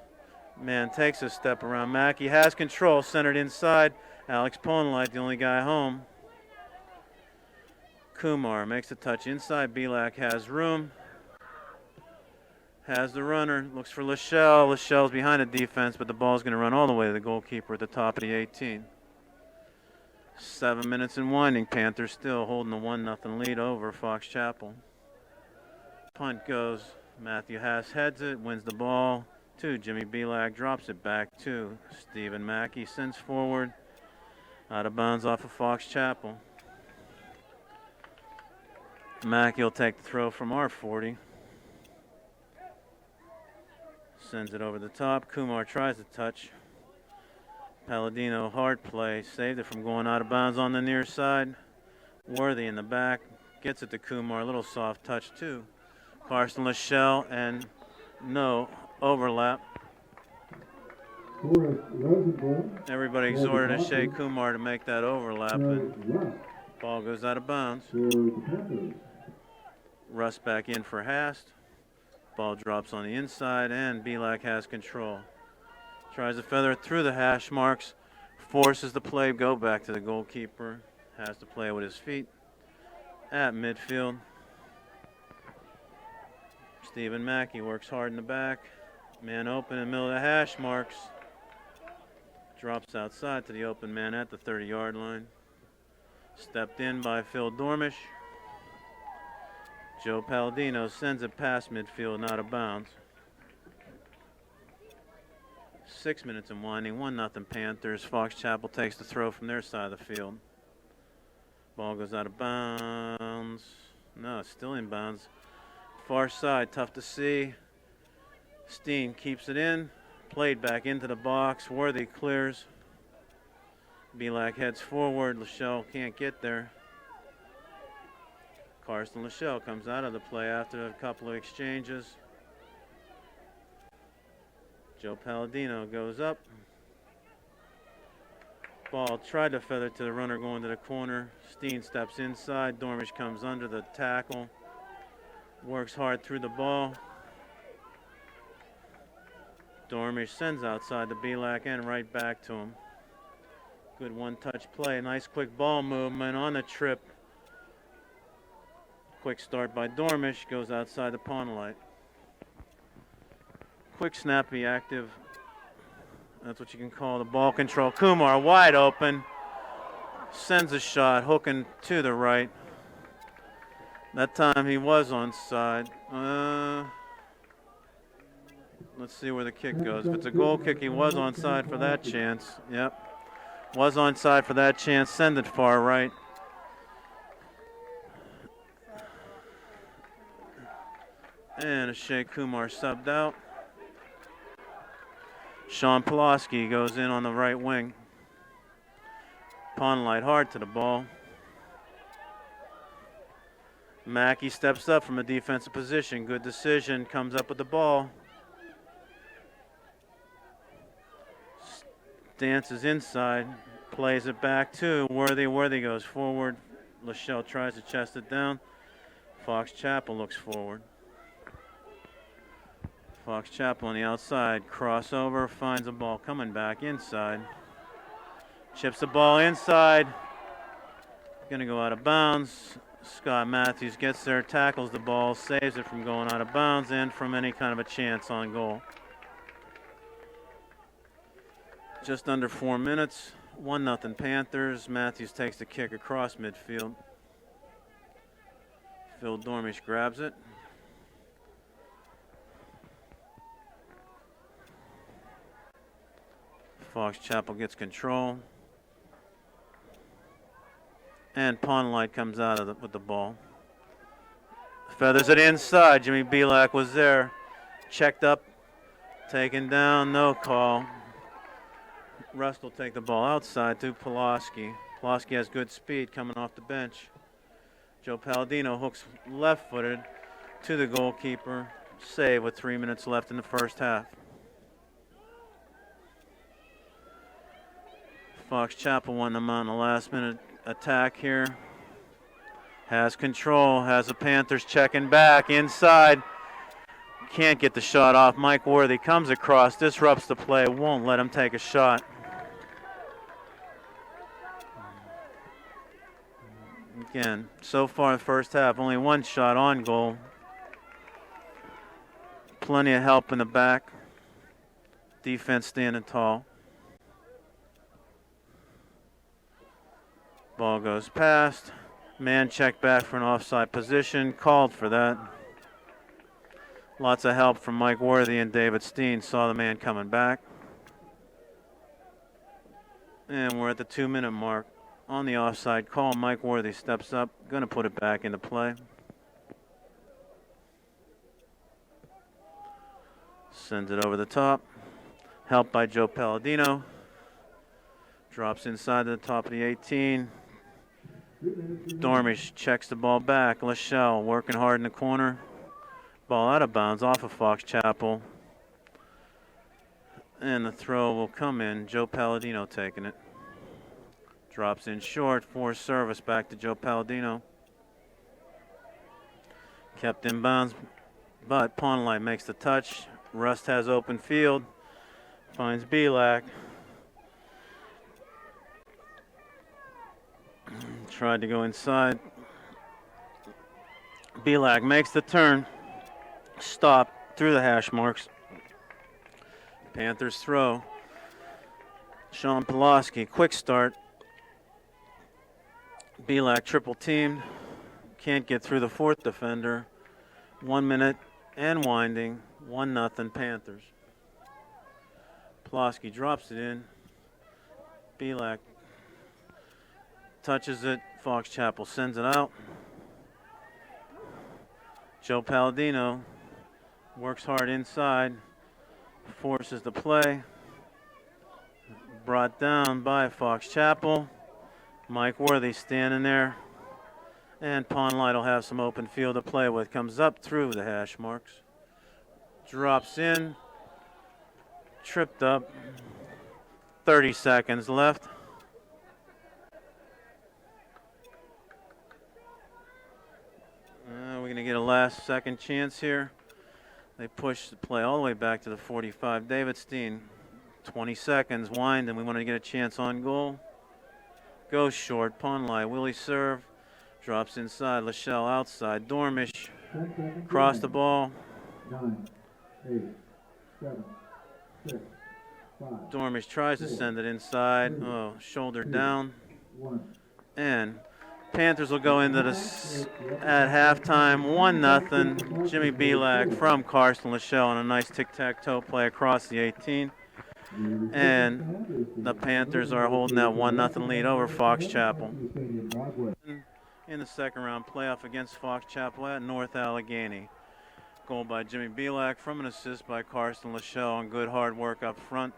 Man takes a step around. Mackey has control, centered inside. Alex Ponlight, the only guy home. Kumar makes a touch inside. Belak has room. Has the runner. Looks for Lachelle. Lachelle's behind the defense, but the ball's going to run all the way to the goalkeeper at the top of the 18. 7 minutes and winding. Panthers still holding the 1-0 lead over Fox Chapel. Punt goes. Matthew Haas heads it, wins the ball to Jimmy Belak, drops it back to Stephen Mackey, sends forward, out of bounds off of Fox Chapel. Mackey will take the throw from our 40. Sends it over the top. Kumar tries to touch. Palladino, hard play, saved it from going out of bounds on the near side. Worthy in the back, gets it to Kumar, a little soft touch too. Carson Lachelle, and no overlap. Everybody exhorted Shea Kumar to make that overlap, and ball goes out of bounds. Russ back in for Hast. Ball drops on the inside, and Belak has control. Tries to feather it through the hash marks, forces the play, go back to the goalkeeper. Has to play with his feet at midfield. Stephen Mackey works hard in the back. Man open in the middle of the hash marks. Drops outside to the open man at the 30-yard line. Stepped in by Phil Dormish. Joe Palladino sends it past midfield, out of bounds. 6 minutes and winding, 1-0 Panthers. Fox Chapel takes the throw from their side of the field. Ball goes out of bounds. No, it's still in bounds. Far side, tough to see. Steen keeps it in. Played back into the box. Worthy clears. Belak heads forward. Lachelle can't get there. Carson Lachelle comes out of the play after a couple of exchanges. Joe Palladino goes up. Ball tried to feather to the runner going to the corner. Steen steps inside. Dormish comes under the tackle. Works hard through the ball. Dormish sends outside to Belak and right back to him. Good one-touch play. Nice quick ball movement on the trip. Quick start by Dormish. Goes outside the Ponlight. Quick, snappy, active. That's what you can call the ball control. Kumar wide open. Sends a shot, hooking to the right. That time he was onside. Let's see where the kick goes. If it's a goal kick, he was onside for that chance. Yep. Was onside for that chance. Send it far right. And Shea Kumar subbed out. Sean Pulaski goes in on the right wing. Ponlight hard to the ball. Mackey steps up from a defensive position. Good decision. Comes up with the ball. Dances inside. Plays it back to Worthy. Worthy goes forward. Lachelle tries to chest it down. Fox Chapel looks forward. Fox Chapel on the outside. Crossover. Finds the ball coming back inside. Chips the ball inside. Going to go out of bounds. Scott Matthews gets there, tackles the ball, saves it from going out of bounds and from any kind of a chance on goal. Just under 4 minutes, 1-0 Panthers. Matthews takes the kick across midfield. Phil Dormish grabs it. Fox Chapel gets control. And Ponlight comes out of with the ball. Feathers it inside. Jimmy Belak was there. Checked up. Taken down. No call. Rust will take the ball outside to Pulaski. Pulaski has good speed coming off the bench. Joe Palladino hooks left-footed to the goalkeeper. Save with 3 minutes left in the first half. Fox Chapel won them on the last-minute attack here. Has control, has the Panthers checking back inside. Can't get the shot off. Mike Worthy comes across, disrupts the play, won't let him take a shot. Again, so far in the first half, only one shot on goal. Plenty of help in the back. Defense standing tall. Ball goes past. Man checked back for an offside position. Called for that. Lots of help from Mike Worthy and David Steen. Saw the man coming back. And we're at the 2-minute mark. On the offside call, Mike Worthy steps up. Going to put it back into play. Sends it over the top. Helped by Joe Palladino. Drops inside to the top of the 18. Dormish checks the ball back. Lachelle working hard in the corner. Ball out of bounds off of Fox Chapel. And the throw will come in. Joe Palladino taking it. Drops in short. Forced service back to Joe Palladino. Kept in bounds, but Pawnlight makes the touch. Rust has open field. Finds Belak. Tried to go inside. Belak makes the turn. Stop through the hash marks. Panthers throw. Sean Pulaski, quick start. Belak triple teamed. Can't get through the fourth defender. 1 minute and winding. 1-0 Panthers. Pulaski drops it in. Belak touches it. Fox Chapel sends it out. Joe Palladino works hard inside. Forces the play. Brought down by Fox Chapel. Mike Worthy standing there. And Pawnlight will have some open field to play with. Comes up through the hash marks. Drops in. Tripped up. 30 seconds left. We're going to get a last second chance here. They push the play all the way back to the 45. David Steen, 20 seconds, wind, and we want to get a chance on goal. Goes short. Pawnlight, Willie serve. Drops inside. Lachelle outside. Dormish cross the ball. 9, 8, 7, 6, 5. Dormish tries to send it inside. Oh, shoulder down. 1. And Panthers will go into this at halftime. 1-0. Jimmy Belak from Carson Lachelle on a nice tic-tac-toe play across the 18. And the Panthers are holding that 1-0 lead over Fox Chapel. In the second round playoff against Fox Chapel at North Allegheny. Goal by Jimmy Belak from an assist by Carson Lachelle on good hard work up front.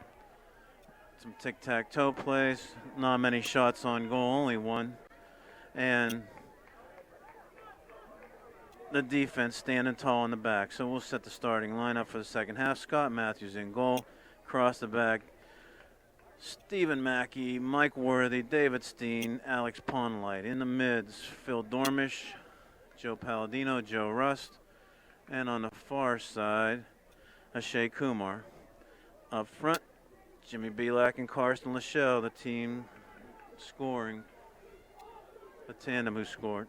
Some tic-tac-toe plays. Not many shots on goal, only one. And the defense standing tall in the back. So we'll set the starting lineup for the second half. Scott Matthews in goal. Across the back, Stephen Mackey, Mike Worthy, David Steen, Alex Pawnlight. In the mids, Phil Dormish, Joe Palladino, Joe Rust. And on the far side, Ashay Kumar. Up front, Jimmy Belak and Carson Lachelle, the team scoring. The tandem who scored.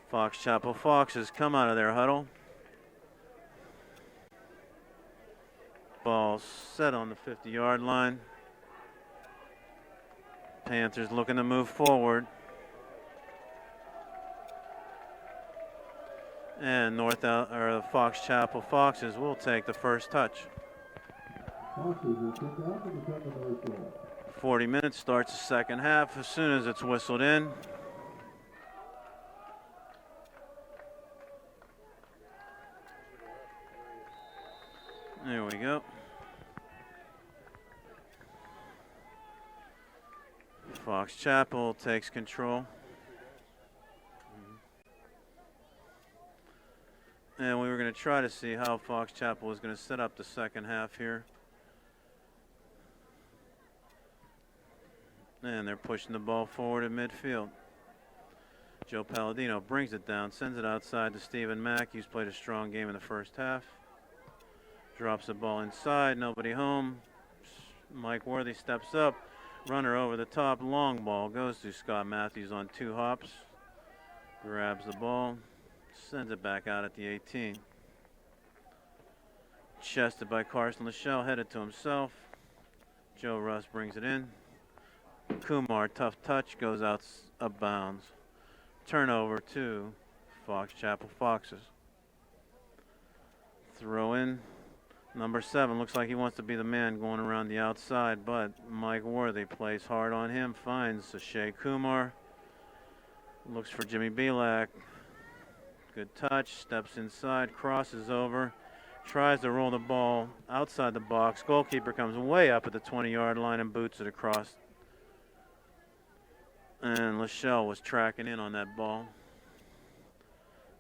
Fox Chapel Foxes come out of their huddle. Ball set on the 50-yard line. Panthers looking to move forward. And Fox Chapel Foxes will take the first touch. 40 minutes starts the second half as soon as it's whistled in. There we go. Fox Chapel takes control. And we were going to try to see how Fox Chapel was going to set up the second half here. And they're pushing the ball forward at midfield. Joe Palladino brings it down, sends it outside to Stephen Mack, who's played a strong game in the first half. Drops the ball inside, nobody home. Mike Worthy steps up, runner over the top, long ball goes to Scott Matthews on 2 hops. Grabs the ball, sends it back out at the 18. Chested by Carson Lachelle, headed to himself. Joe Russ brings it in. Kumar, tough touch, goes out of bounds. Turnover to Fox Chapel Foxes. Throw in. Number 7 looks like he wants to be the man going around the outside, but Mike Worthy plays hard on him, finds Sashay Kumar. Looks for Jimmy Belak. Good touch, steps inside, crosses over, tries to roll the ball outside the box. Goalkeeper comes way up at the 20-yard line and boots it across. And Lachelle was tracking in on that ball.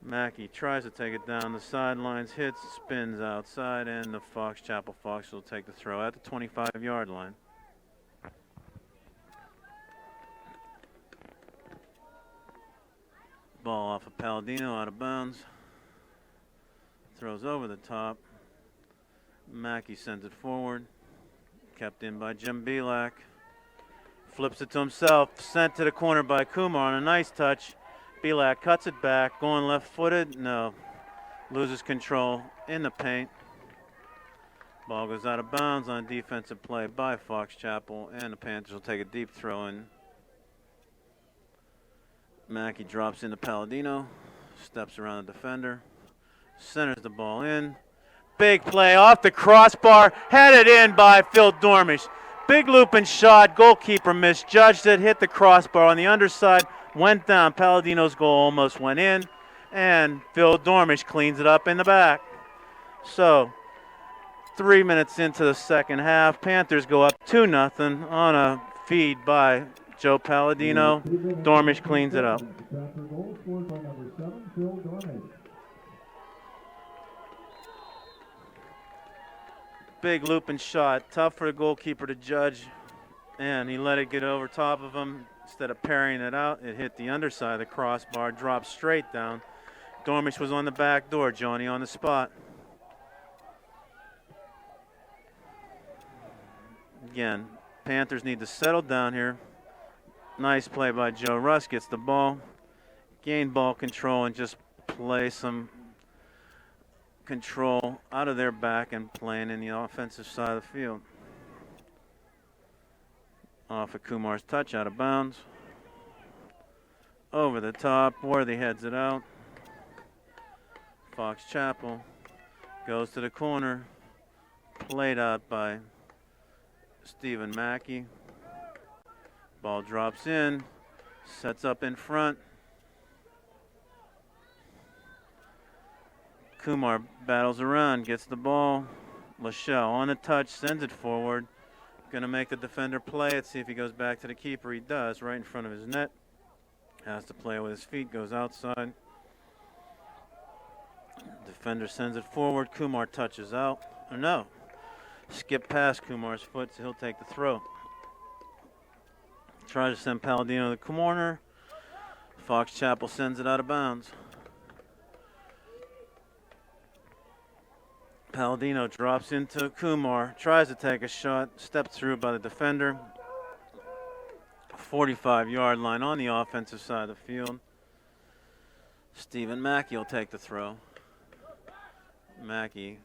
Mackey tries to take it down the sidelines, hits, spins outside, and the Fox Chapel Fox will take the throw at the 25-yard line. Ball off of Palladino, out of bounds. Throws over the top. Mackey sends it forward. Kept in by Jim Belak. Flips it to himself, sent to the corner by Kumar on a nice touch. Belak cuts it back, going left-footed, no. Loses control in the paint. Ball goes out of bounds on a defensive play by Fox Chapel, and the Panthers will take a deep throw in. Mackey drops into Palladino, steps around the defender, centers the ball in. Big play off the crossbar, headed in by Phil Dormish. Big looping shot, goalkeeper misjudged it, hit the crossbar on the underside, went down. Palladino's goal almost went in, and Phil Dormish cleans it up in the back. So, 3 minutes into the second half, Panthers go up 2-0 on a feed by Joe Palladino. Dormish cleans it up. Goal scored by number 7, Phil Dormish. Big looping shot, tough for the goalkeeper to judge, and he let it get over top of him. Instead of parrying it out, it hit the underside of the crossbar, dropped straight down. Dormish was on the back door, Johnny on the spot. Again, Panthers need to settle down here. Nice play by Joe Russ, gets the ball, gain ball control, and just play some control out of their back and playing in the offensive side of the field. Off of Kumar's touch, out of bounds. Over the top, Worthy heads it out. Fox Chapel goes to the corner, played out by Stephen Mackey. Ball drops in, sets up in front. Kumar battles around, gets the ball. Lachelle on the touch, sends it forward. Gonna make the defender play it, see if he goes back to the keeper. He does, right in front of his net. Has to play with his feet, goes outside. Defender sends it forward. Kumar touches out. Oh, no. Skip past Kumar's foot, so he'll take the throw. Tries to send Palladino to the corner. Fox Chapel sends it out of bounds. Palladino drops into Kumar, tries to take a shot, stepped through by the defender. 45-yard line on the offensive side of the field. Stephen Mackey will take the throw. Mackey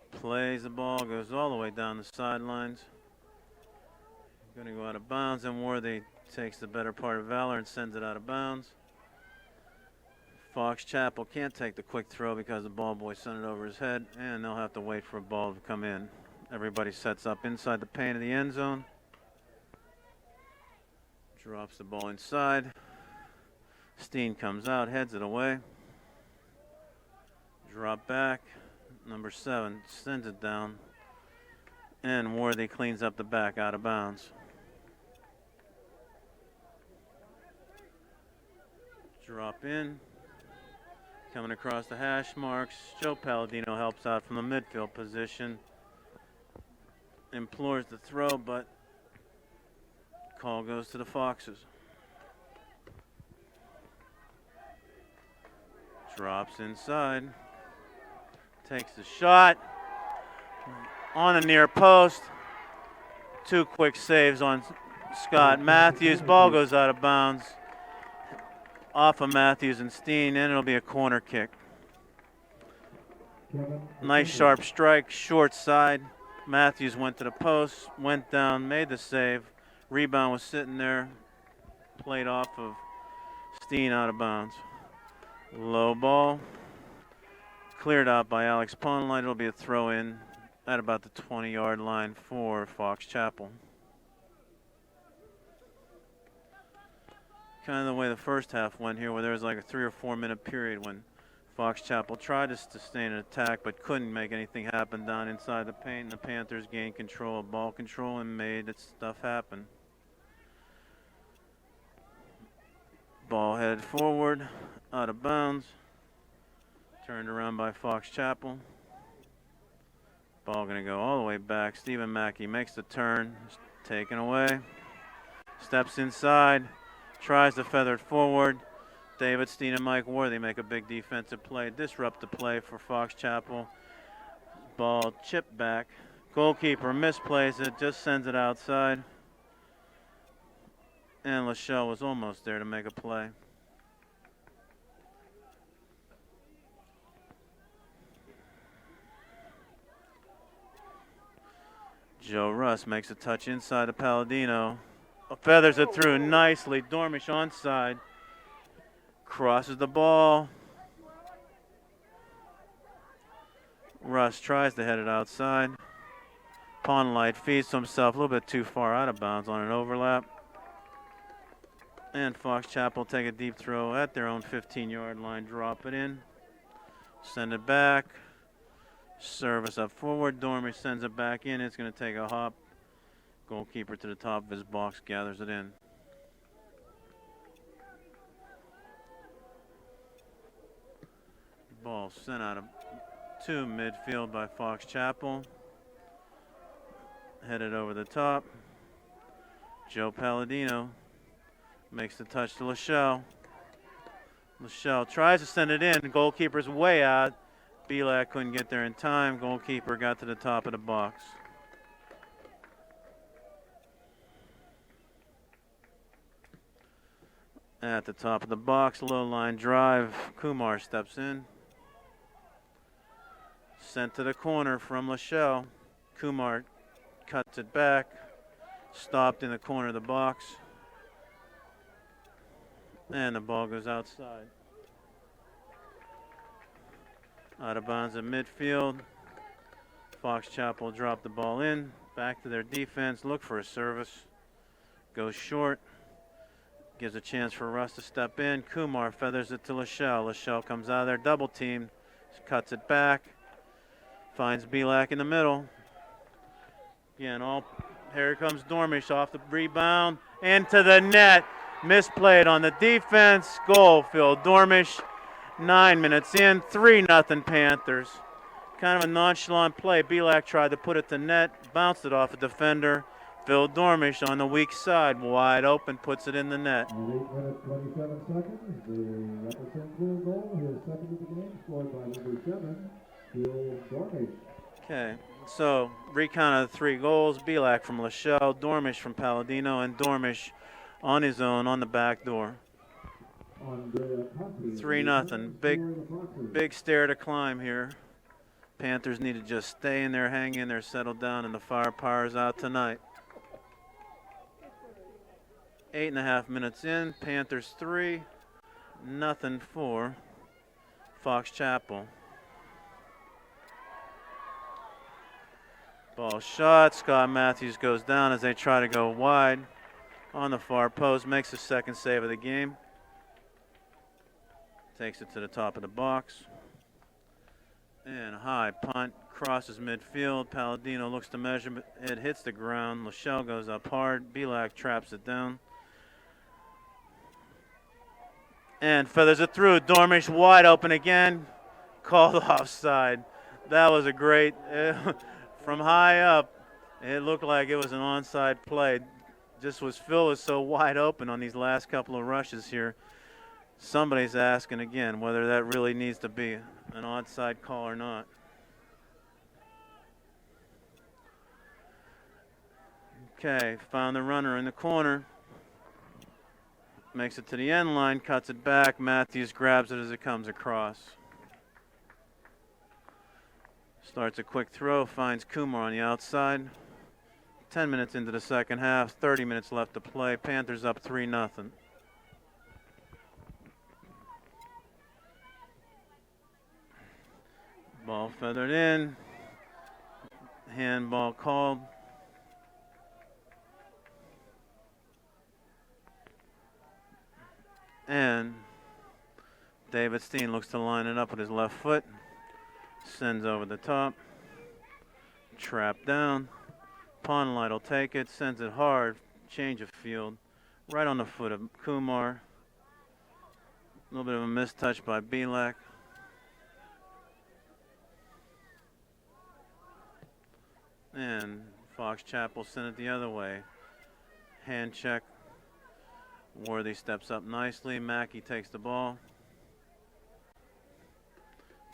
plays the ball, goes all the way down the sidelines. Going to go out of bounds, and Worthy takes the better part of valor and sends it out of bounds. Fox Chapel can't take the quick throw because the ball boy sent it over his head, and they'll have to wait for a ball to come in. Everybody sets up inside the paint of the end zone. Drops the ball inside. Steen comes out, heads it away. Drop back. Number 7 sends it down. And Worthy cleans up the back out of bounds. Drop in. Coming across the hash marks. Joe Palladino helps out from the midfield position. implores the throw, but call goes to the Foxes. Drops inside. Takes the shot. On the near post. 2 quick saves on Scott Matthews. Ball goes out of bounds. Off of Matthews and Steen, and it'll be a corner kick. Nice sharp strike, short side. Matthews went to the post, went down, made the save. Rebound was sitting there. Played off of Steen out of bounds. Low ball. Cleared out by Alex Ponlight. It'll be a throw in at about the 20-yard line for Fox Chapel. Kind of the way the first half went here, where there was like a 3 or 4 minute period when Fox Chapel tried to sustain an attack but couldn't make anything happen down inside the paint, and the Panthers gained control of ball control and made that stuff happen. Ball headed forward, out of bounds, turned around by Fox Chapel. Ball going to go all the way back. Stephen Mackey makes the turn, taken away, steps inside, tries to feather it forward. David Steen and Mike Worthy make a big defensive play, disrupt the play for Fox Chapel. Ball chipped back. Goalkeeper misplays it, just sends it outside. And Lachelle was almost there to make a play. Joe Russ makes a touch inside to Palladino. Feathers it through nicely. Dormish onside. Crosses the ball. Russ tries to head it outside. Ponlight feeds to himself a little bit too far out of bounds on an overlap. And Fox Chapel take a deep throw at their own 15-yard line. Drop it in. Send it back. Service up forward. Dormish sends it back in. It's going to take a hop. Goalkeeper to the top of his box gathers it in. Ball sent out to midfield by Fox Chapel. Headed over the top. Joe Palladino makes the touch to Lachelle. Lachelle tries to send it in. Goalkeeper's way out. Belak couldn't get there in time. Goalkeeper got to the top of the box. At the top of the box, low line drive. Kumar steps in. Sent to the corner from Lachelle. Kumar cuts it back. Stopped in the corner of the box. And the ball goes outside. Out of bounds at midfield. Fox Chapel dropped the ball in. Back to their defense. Look for a service. Goes short. Gives a chance for Russ to step in. Kumar feathers it to Lachelle. Lachelle comes out of there. Double teamed. Cuts it back. Finds Belak in the middle. Again, here comes Dormish off the rebound. Into the net. Misplayed on the defense. Goal, Phil Dormish. 9 minutes in. 3-0 Panthers. Kind of a nonchalant play. Belak tried to put it to net. Bounced it off a defender. Phil Dormish on the weak side. Wide open. Puts it in the net. 8 minutes, 27 seconds. The St. Louis goal, his second of the game, scored by number 7, Phil Dormish. Okay, so recount of the 3 goals. Belak from Lachelle, Dormish from Palladino, and Dormish on his own on the back door. 3-0. Big stair to climb here. Panthers need to just stay in there, hang in there, settle down, and the firepower's out tonight. 8.5 minutes in. Panthers 3, nothing for Fox Chapel. Ball shot. Scott Matthews goes down as they try to go wide on the far post. Makes the second save of the game. Takes it to the top of the box. And a high punt. Crosses midfield. Palladino looks to measure. It hits the ground. Lachelle goes up hard. Belak traps it down. And feathers it through. Dormish wide open again. Called offside. That was a great... from high up, It looked like it was an onside play. Phil was so wide open on these last couple of rushes here. Somebody's asking again whether that really needs to be an onside call or not. Okay, found the runner in the corner. Makes it to the end line, cuts it back. Matthews grabs it as it comes across. Starts a quick throw, finds Kumar on the outside. 10 minutes into the second half, 30 minutes left to play. Panthers up 3-0. Ball feathered in. Handball called. And David Steen looks to line it up with his left foot. Sends over the top. Trap down. Ponlight will take it. Sends it hard. Change of field. Right on the foot of Kumar. A little bit of a mistouch by Bielak. And Fox Chapel sent it the other way. Hand check. Worthy steps up nicely. Mackey takes the ball.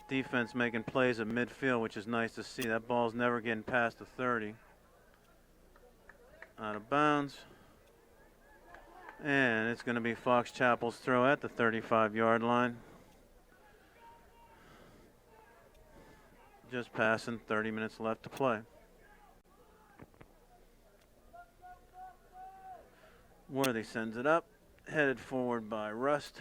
Defense making plays at midfield, which is nice to see. That ball's never getting past the 30. Out of bounds. And it's going to be Fox Chapel's throw at the 35-yard line. Just passing, 30 minutes left to play. Worthy sends it up, headed forward by Rust.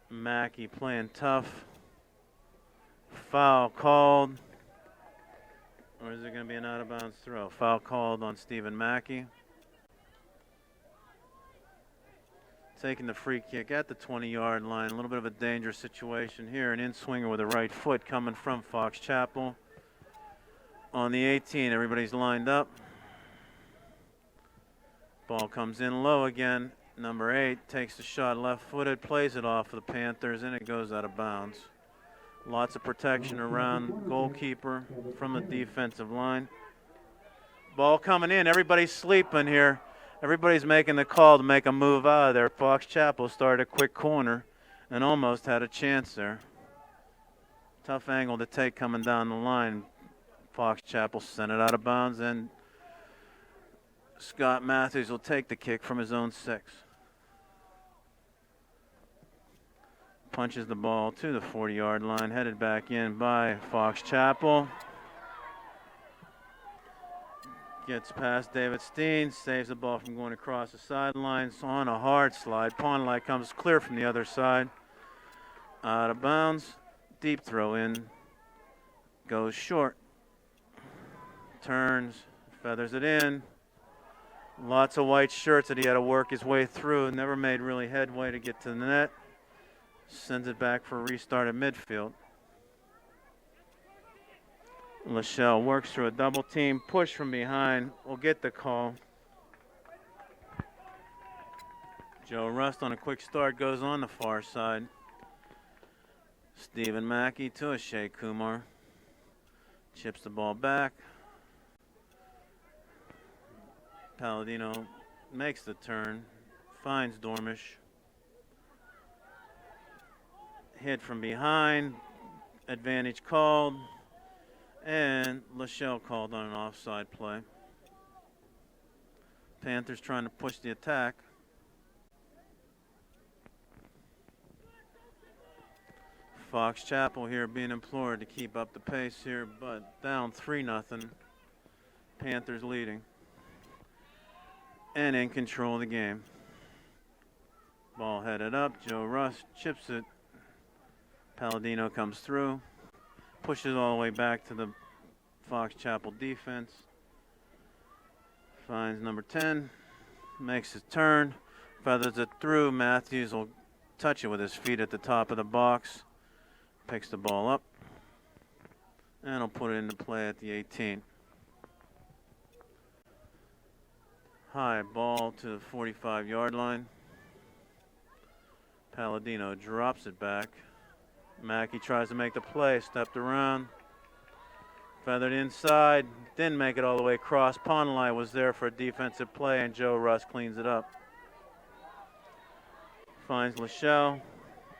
Mackey playing tough. Foul called. Or is it going to be an out-of-bounds throw? Foul called on Stephen Mackey. Taking the free kick at the 20-yard line. A little bit of a dangerous situation here. An in-swinger with a right foot coming from Fox Chapel. On the 18, everybody's lined up. Ball comes in low again. Number 8 takes the shot left-footed, plays it off of the Panthers, and it goes out of bounds. Lots of protection around goalkeeper from the defensive line. Ball coming in. Everybody's sleeping here. Everybody's making the call to make a move out of there. Fox Chapel started a quick corner and almost had a chance there. Tough angle to take coming down the line. Fox Chapel sent it out of bounds, and Scott Matthews will take the kick from his own 6. Punches the ball to the 40-yard line, headed back in by Fox Chapel. Gets past David Steen, saves the ball from going across the sidelines on a hard slide. Ponlight comes clear from the other side. Out of bounds, deep throw in, goes short. Turns, feathers it in. Lots of white shirts that he had to work his way through. Never made really headway to get to the net. Sends it back for a restart at midfield. Lachelle works through a double team. Push from behind. Will get the call. Joe Rust on a quick start goes on the far side. Stephen Mackey to a Shea Kumar. Chips the ball back. Palladino makes the turn. Finds Dormish. Hit from behind. Advantage called. And Lachelle called on an offside play. Panthers trying to push the attack. Fox Chapel here being implored to keep up the pace here, but down 3-0. Panthers leading. And in control of the game. Ball headed up. Joe Rust chips it. Palladino comes through. Pushes all the way back to the Fox Chapel defense. Finds number 10. Makes his turn. Feathers it through. Matthews will touch it with his feet at the top of the box. Picks the ball up. And he'll put it into play at the 18. High ball to the 45-yard line. Palladino drops it back. Mackey tries to make the play, stepped around. Feathered inside, didn't make it all the way across. Ponlai was there for a defensive play, and Joe Russ cleans it up. Finds Lachelle.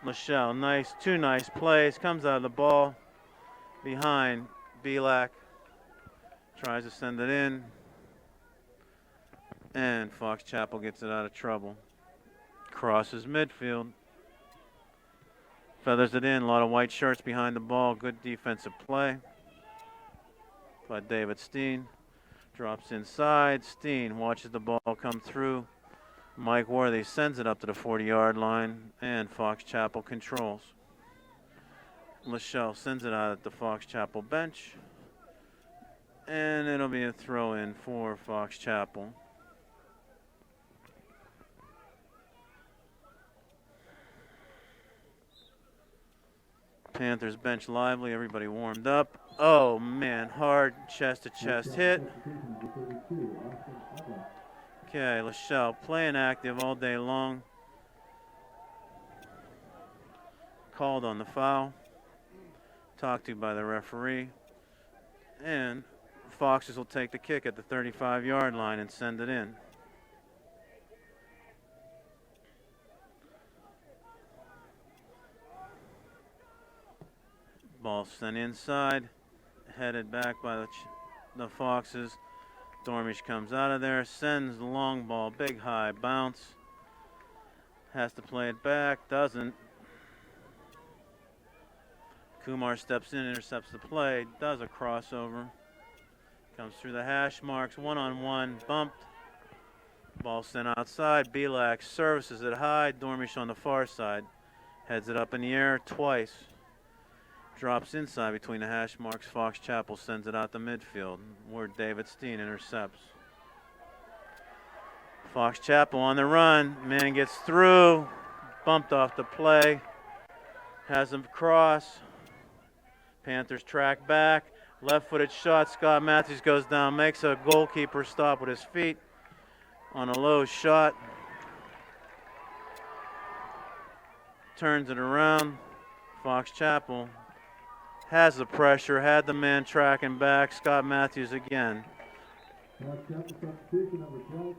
Lachelle, two nice plays. Comes out of the ball behind Belak. Tries to send it in. And Fox Chapel gets it out of trouble. Crosses midfield. Feathers it in. A lot of white shirts behind the ball. Good defensive play by David Steen. Drops inside. Steen watches the ball come through. Mike Worthy sends it up to the 40-yard line, and Fox Chapel controls. Lachelle sends it out at the Fox Chapel bench, and it'll be a throw-in for Fox Chapel. Panthers bench lively, everybody warmed up. Oh man, hard chest-to-chest hit. Okay, Lachelle playing active all day long. Called on the foul. Talked to by the referee. And Foxes will take the kick at the 35-yard line and send it in. Ball sent inside. Headed back by the Foxes. Dormish comes out of there, sends the long ball, big high bounce. Has to play it back, doesn't. Kumar steps in, intercepts the play, does a crossover. Comes through the hash marks, one-on-one, bumped. Ball sent outside, Belak services it high, Dormish on the far side. Heads it up in the air twice. Drops inside between the hash marks. Fox Chapel sends it out the midfield, where David Steen intercepts. Fox Chapel on the run. Man gets through. Bumped off the play. Has him cross. Panthers track back. Left-footed shot. Scott Matthews goes down. Makes a goalkeeper stop with his feet on a low shot. Turns it around. Fox Chapel has the pressure, had the man tracking back. Scott Matthews again.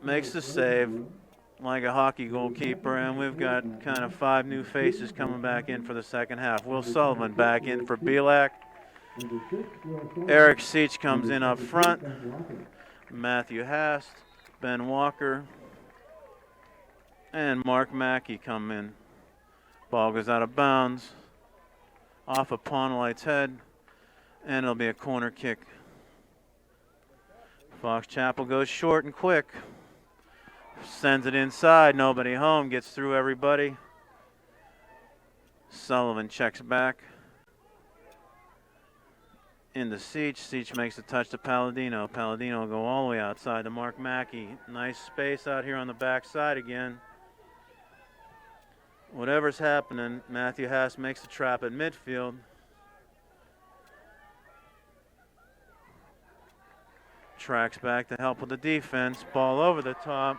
Makes the save like a hockey goalkeeper, and we've got kind of 5 new faces coming back in for the second half. Will Sullivan back in for Belak. Eric Seach comes in up front. Matthew Hast, Ben Walker, and Mark Mackey come in. Ball goes out of bounds. Off of Ponlight's head, and it'll be a corner kick. Fox Chapel goes short and quick. Sends it inside, nobody home, gets through everybody. Sullivan checks back. Into Seach. Seach makes a touch to Palladino. Palladino will go all the way outside to Mark Mackey. Nice space out here on the backside again. Whatever's happening, Matthew Haas makes the trap at midfield. Tracks back to help with the defense. Ball over the top.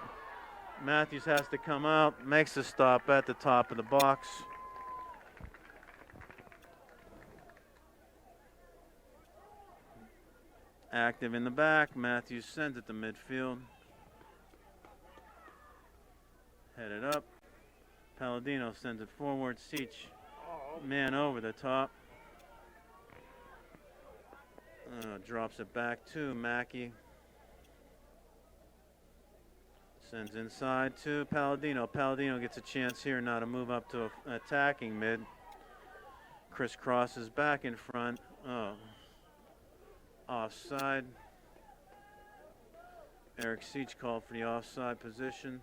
Matthews has to come out, makes the stop at the top of the box. Active in the back. Matthews sends it to midfield. Headed up. Palladino sends it forward. Seach, man over the top. Drops it back to Mackey. Sends inside to Palladino. Palladino gets a chance here now to move up to an attacking mid. Crisscrosses back in front. Offside. Eric Seach called for the offside position.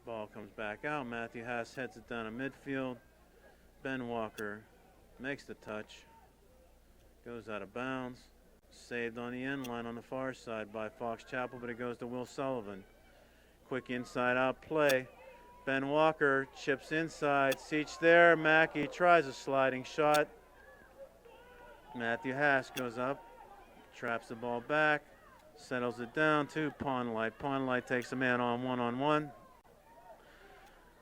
Ball comes back out. Matthew Haas heads it down to midfield. Ben Walker makes the touch. Goes out of bounds. Saved on the end line on the far side by Fox Chapel, but it goes to Will Sullivan. Quick inside out play. Ben Walker chips inside. Seach there. Mackey tries a sliding shot. Matthew Haas goes up. Traps the ball back. Settles it down to Ponlight. Ponlight takes a man on one-on-one.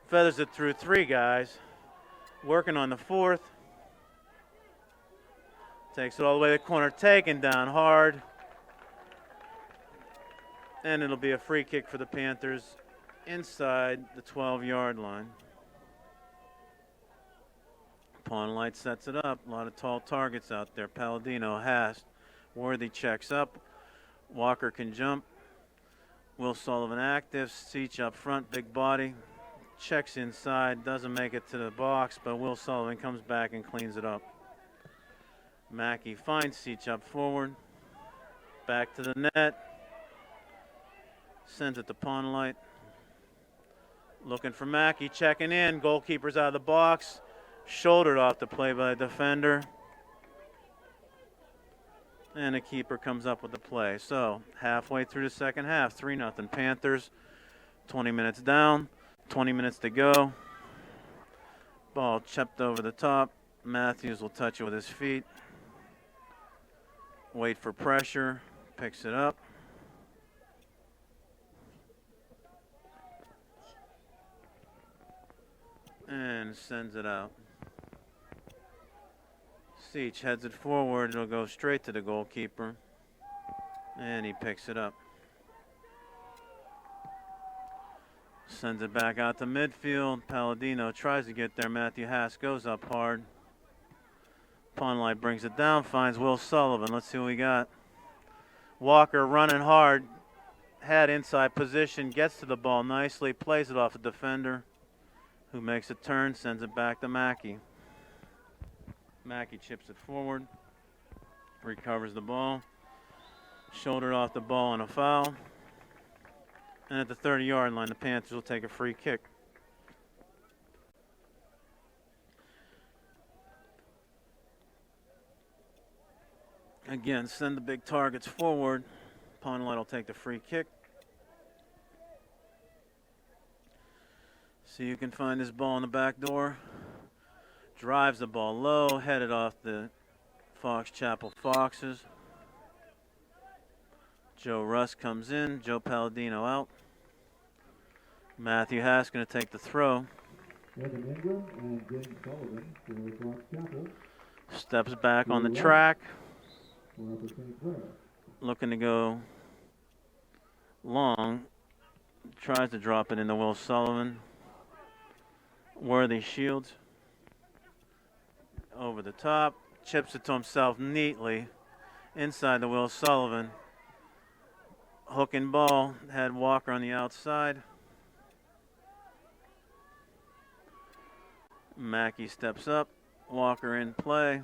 Feathers it through 3 guys. Working on the 4th. Takes it all the way to the corner, taken down hard. And it'll be a free kick for the Panthers inside the 12-yard line. Pawn Light sets it up. A lot of tall targets out there. Palladino, Hast, Worthy checks up. Walker can jump. Will Sullivan active. Seach up front, big body. Checks inside, doesn't make it to the box, but Will Sullivan comes back and cleans it up. Mackey finds Seach up forward. Back to the net. Sends it to Pawn Light. Looking for Mackey, checking in. Goalkeeper's out of the box. Shouldered off the play by the defender. And the keeper comes up with the play. So halfway through the second half, 3-0 Panthers. 20 minutes down, 20 minutes to go. Ball chipped over the top. Matthews will touch it with his feet. Wait for pressure, picks it up. And sends it out. Seach heads it forward. It'll go straight to the goalkeeper. And he picks it up. Sends it back out to midfield. Palladino tries to get there. Matthew Haas goes up hard. Pawn Light brings it down, finds Will Sullivan. Let's see what we got. Walker running hard. Had inside position, gets to the ball nicely, plays it off the defender, who makes a turn, sends it back to Mackey. Mackey chips it forward, recovers the ball, shouldered off the ball on a foul. And at the 30-yard line, the Panthers will take a free kick. Again, send the big targets forward. Pawn Light will take the free kick. See who can find this ball in the back door. Drives the ball low, headed off the Fox Chapel Foxes. Joe Russ comes in, Joe Palladino out. Matthew Haas going to take the throw. Evan Ingram and James Sullivan for Fox Chapel. Steps back on the track. For Upper St. Clair. Looking to go long. Tries to drop it into Will Sullivan. Worthy shields. Over the top. Chips it to himself neatly. Inside the Will Sullivan. Hook and ball. Had Walker on the outside. Mackey steps up. Walker in play.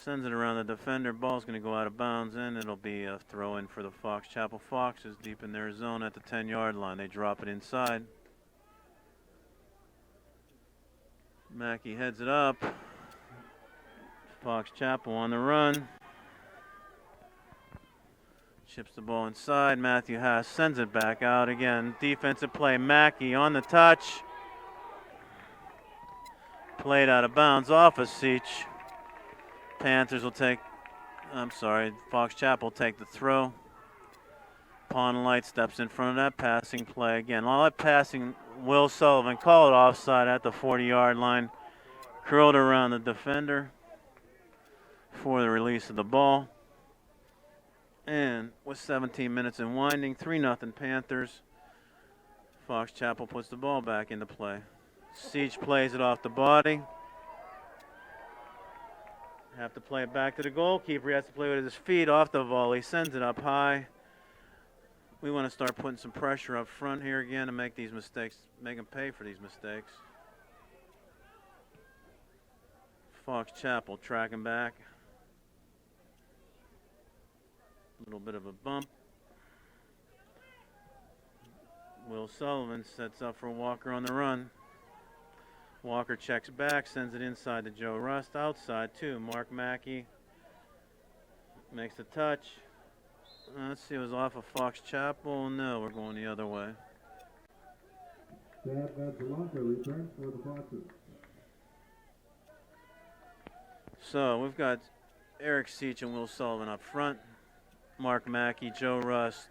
Sends it around the defender. Ball's going to go out of bounds, and it'll be a throw in for the Fox Chapel Foxes deep in their zone at the 10-yard line. They drop it inside. Mackey heads it up. Fox Chapel on the run. Chips the ball inside. Matthew Haas sends it back out again. Defensive play. Mackey on the touch. Played out of bounds off of Seach. Panthers will take, Fox Chapel will take the throw. Pawn Light steps in front of that passing play. Again, all that passing, Will Sullivan called offside at the 40-yard line. Curled around the defender for the release of the ball. And with 17 minutes and winding, 3-0 Panthers. Fox Chapel puts the ball back into play. Seach plays it off the body. Have to play it back to the goalkeeper. He has to play with his feet off the volley. Sends it up high. We want to start putting some pressure up front here again to make these mistakes, make them pay for these mistakes. Fox Chapel tracking back. A little bit of a bump. Will Sullivan sets up for Walker on the run. Walker checks back, sends it inside to Joe Rust. Outside, too. Mark Mackey makes the touch. Let's see, it was off of Fox Chapel. No, we're going the other way. Chad Vadzalanka returns for the Foxes. So we've got Eric Seach and Will Sullivan up front. Mark Mackey, Joe Rust,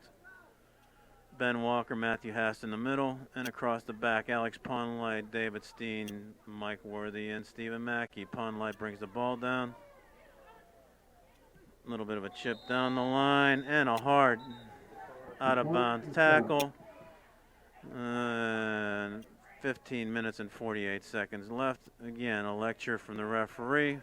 Ben Walker, Matthew Haas in the middle, and across the back, Alex Pawn Light, David Steen, Mike Worthy, and Stephen Mackey. Pawn Light brings the ball down. A little bit of a chip down the line and a hard out of bounds tackle. And 15 minutes and 48 seconds left. Again, a lecture from the referee.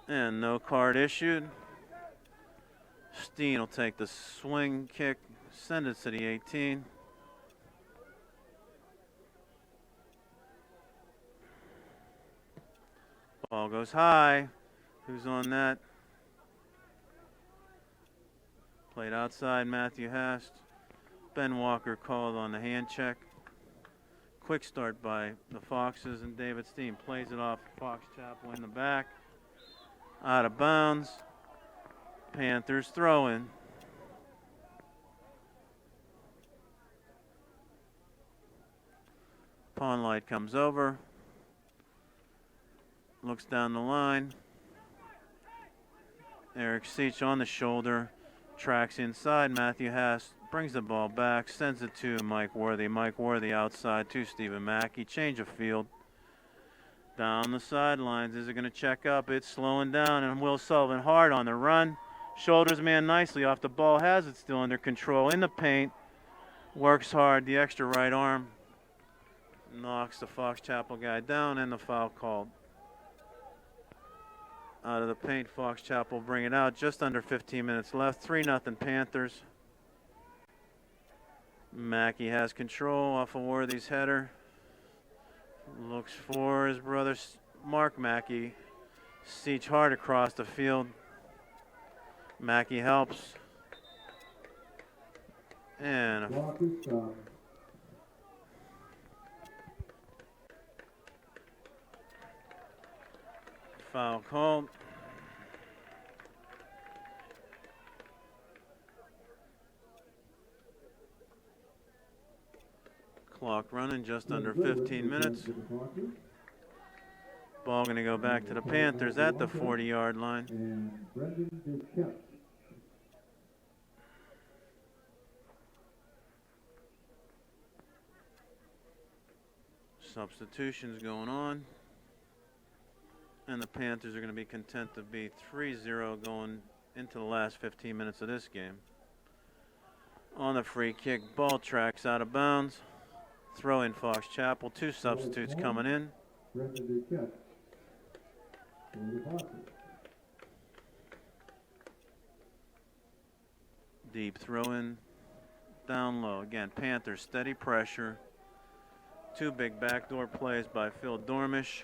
And no card issued. Steen will take the swing kick, send it to the 18. Ball goes high. Who's on that? Played outside, Matthew Hast. Ben Walker called on the hand check. Quick start by the Foxes, and David Steen plays it off Fox Chapel in the back. Out of bounds. Panthers throw in. Pawn light comes over. Looks down the line. Eric Seach on the shoulder. Tracks inside. Matthew Haas brings the ball back. Sends it to Mike Worthy. Mike Worthy outside to Stephen Mackey. Change of field. Down the sidelines. Is it going to check up? It's slowing down. And Will Sullivan hard on the run. Shoulders man nicely off the ball. Has it still under control. In the paint. Works hard. The extra right arm. Knocks the Fox Chapel guy down, and the foul called. Out of the paint, Fox Chapel bring it out. Just under 15 minutes left. 3-0 Panthers. Mackey has control off of Worthy's header. Looks for his brother Mark Mackey. Siege hard across the field. Mackey helps. And foul called. Clock running just under 15 minutes. Ball going to go back to the Panthers at the 40-yard line. Substitutions going on. And the Panthers are going to be content to be 3-0 going into the last 15 minutes of this game. On the free kick, ball tracks out of bounds. Throw in Fox Chapel. 2 substitutes coming in. Deep throw in. Down low. Again, Panthers steady pressure. 2 big backdoor plays by Phil Dormish.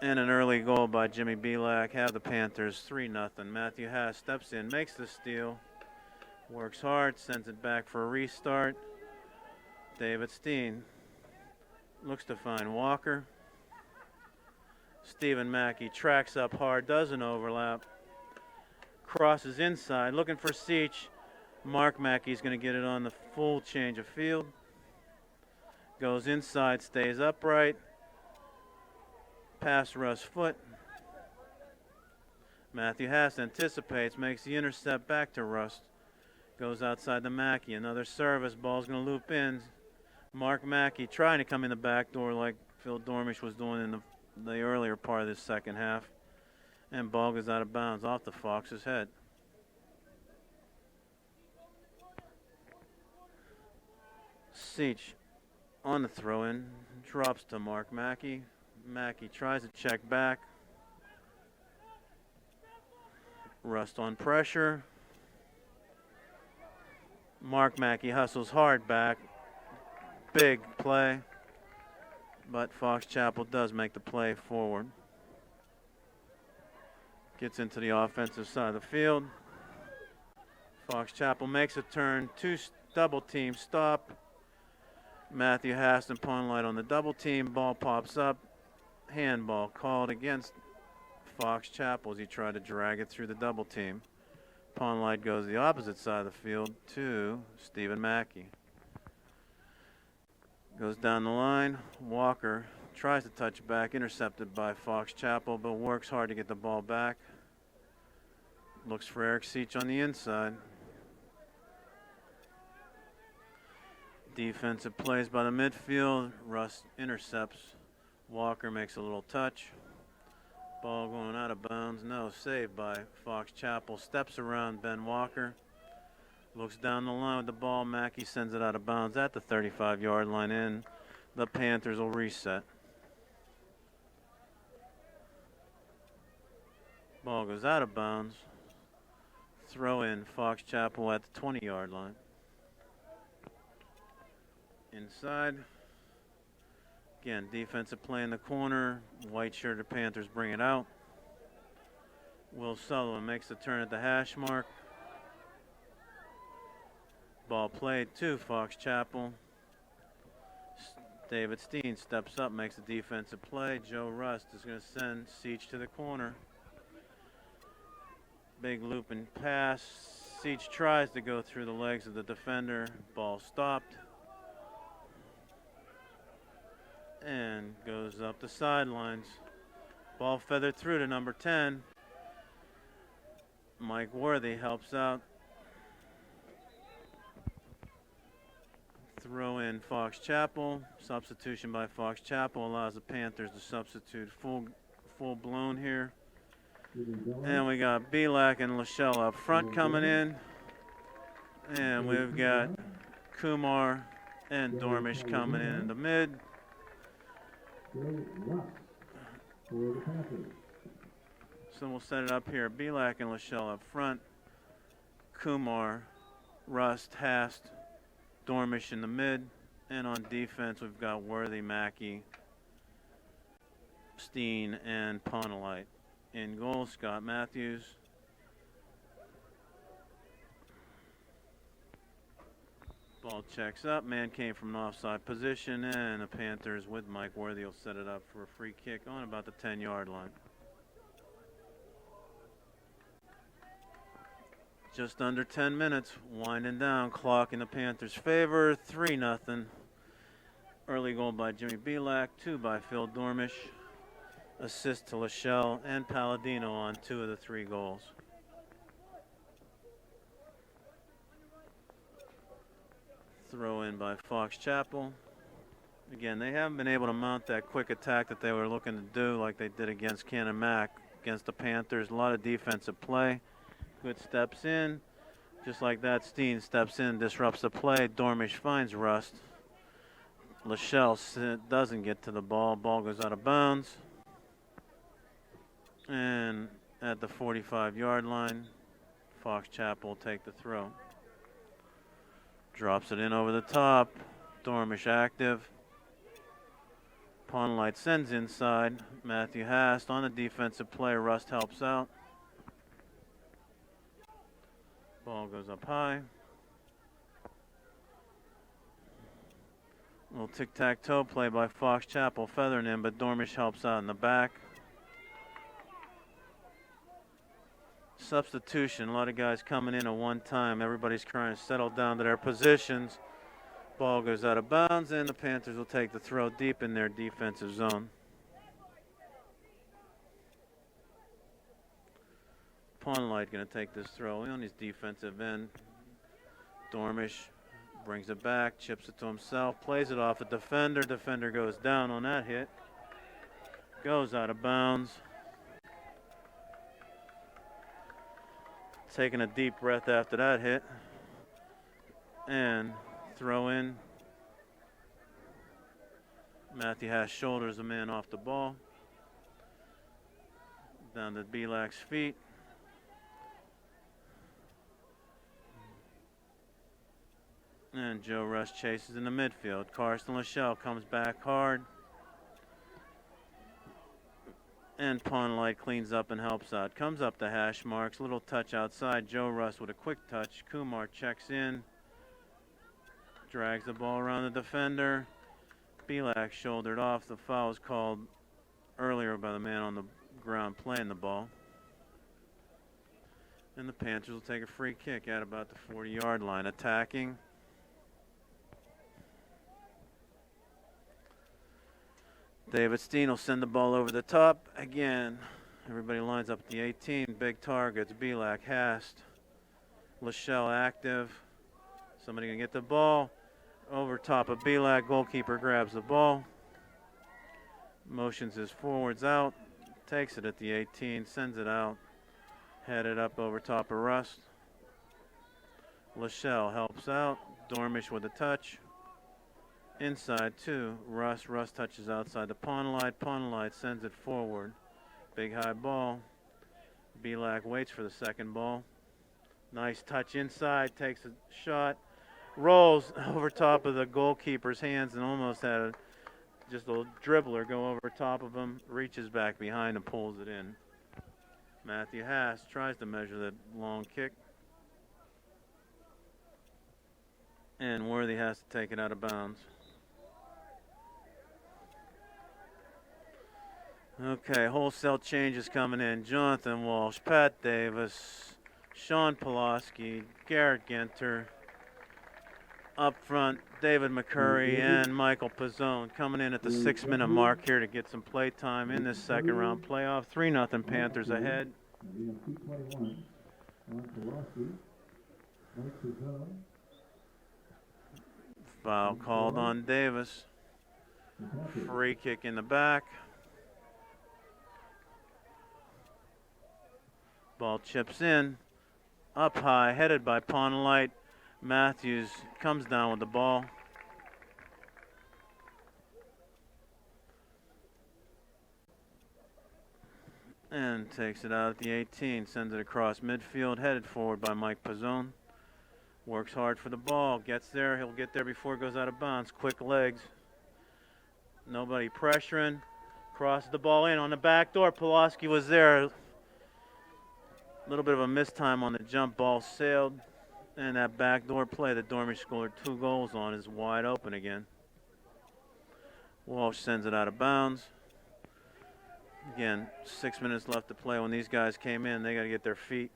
And an early goal by Jimmy Belak. Have the Panthers 3-0. Matthew Haas steps in, makes the steal. Works hard, sends it back for a restart. David Steen looks to find Walker. Stephen Mackey tracks up hard, doesn't overlap. Crosses inside, looking for Seach. Mark Mackey's going to get it on the full change of field. Goes inside, stays upright. Pass Russ foot. Matthew Haas anticipates, makes the intercept back to Rust. Goes outside to Mackey. Another service. Ball's going to loop in. Mark Mackey trying to come in the back door like Phil Dormish was doing in the earlier part of this second half. And ball goes out of bounds off the Fox's head. Seach on the throw-in. Drops to Mark Mackey. Mackey tries to check back. Rust on pressure. Mark Mackey hustles hard back. Big play. But Fox Chapel does make the play forward. Gets into the offensive side of the field. Fox Chapel makes a turn. 2 double team stop. Matthew Haas and Pawn Light on the double team. Ball pops up. Handball called against Fox Chapel as he tried to drag it through the double team. Pawn Light goes the opposite side of the field to Stephen Mackey. Goes down the line. Walker tries to touch back, intercepted by Fox Chapel, but works hard to get the ball back. Looks for Eric Seach on the inside. Defensive plays by the midfield. Russ intercepts Walker makes a little touch. Ball going out of bounds. No, saved by Fox Chapel. Steps around Ben Walker. Looks down the line with the ball. Mackey sends it out of bounds at the 35-yard line in. The Panthers will reset. Ball goes out of bounds. Throw in Fox Chapel at the 20-yard line. Inside. Again, defensive play in the corner. White-shirted Panthers bring it out. Will Sullivan makes the turn at the hash mark. Ball played to Fox Chapel. David Steen steps up, makes a defensive play. Joe Rust is going to send Seach to the corner. Big looping pass. Seach tries to go through the legs of the defender. Ball stopped. And goes up the sidelines. Ball feathered through to number 10. Mike Worthy helps out. Throw in Fox Chapel. Substitution by Fox Chapel allows the Panthers to substitute full blown here. And we got Belak and Lachelle up front coming in. And we've got Kumar and Dormish coming in the mid. So we'll set it up here. Belak and Lachelle up front. Kumar, Rust, Hast, Dormish in the mid. And on defense, we've got Worthy, Mackey, Steen, and Ponelite. In goal, Scott Matthews. Ball checks up. Man came from an offside position, and the Panthers with Mike Worthy will set it up for a free kick on about the 10-yard line. Just under 10 minutes, winding down, clock in the Panthers' favor, 3-0. Early goal by Jimmy Belak, 2 by Phil Dormish. Assist to Lachelle and Palladino on 2 of the 3 goals. Throw in by Fox Chapel. Again, they haven't been able to mount that quick attack that they were looking to do like they did against Cannon Mac. Against the Panthers, a lot of defensive play. Good steps in. Just like that, Steen steps in, disrupts the play. Dormish finds Rust. Lachelle doesn't get to the ball. Ball goes out of bounds. And at the 45-yard line, Fox Chapel will take the throw. Drops it in over the top. Dormish active. Ponelight sends inside. Matthew Hast on the defensive play. Rust helps out. Ball goes up high. Little tic-tac-toe play by Fox Chapel, feathering in, but Dormish helps out in the back. Substitution, a lot of guys coming in at one time. Everybody's trying to settle down to their positions. Ball goes out of bounds, and the Panthers will take the throw deep in their defensive zone. Ponelight going to take this throw on his defensive end. Dormish brings it back, chips it to himself, plays it off the defender. Defender goes down on that hit. Goes out of bounds. Taking a deep breath after that hit. And throw in. Matthew Hash shoulders a man off the ball. Down to Belak's feet. And Joe Rush chases in the midfield. Carson Lachelle comes back hard. And Ponelight cleans up and helps out. Comes up the hash marks. Little touch outside. Joe Russ with a quick touch. Kumar checks in. Drags the ball around the defender. Belak shouldered off. The foul was called earlier by the man on the ground playing the ball. And the Panthers will take a free kick at about the 40-yard line. Attacking. David Steen will send the ball over the top. Again, everybody lines up at the 18. Big targets. Belak, Hast, Lachelle active. Somebody going to get the ball. Over top of Belak. Goalkeeper grabs the ball. Motions his forwards out. Takes it at the 18, sends it out. Headed up over top of Rust. Lachelle helps out. Dormish with a touch. Inside two. Rust touches outside the pawn light sends it forward. Big high ball. Belak waits for the second ball. Nice touch inside. Takes a shot. Rolls over top of the goalkeeper's hands and almost had just a dribbler go over top of him. Reaches back behind and pulls it in. Matthew Haas tries to measure that long kick. And Worthy has to take it out of bounds. Okay, wholesale changes coming in. Jonathan Walsh, Pat Davis, Sean Pulaski, Garrett Ginter. Up front, David McCurry and Michael Pizzone coming in at the 6-minute mark here to get some play time in this second round playoff. 3-0 Panthers ahead. Foul called on Davis. Free kick in the back. Ball chips in. Up high, headed by Pawnlight. Matthews comes down with the ball. And takes it out at the 18. Sends it across midfield, headed forward by Mike Pizzone. Works hard for the ball, gets there. He'll get there before it goes out of bounds. Quick legs. Nobody pressuring. Crosses the ball in on the back door. Pulaski was there. A little bit of a mistime on the jump. Ball sailed. And that backdoor play that Dormish scored 2 goals on is wide open again. Walsh sends it out of bounds. Again, 6 minutes left to play. When these guys came in, they got to get their feet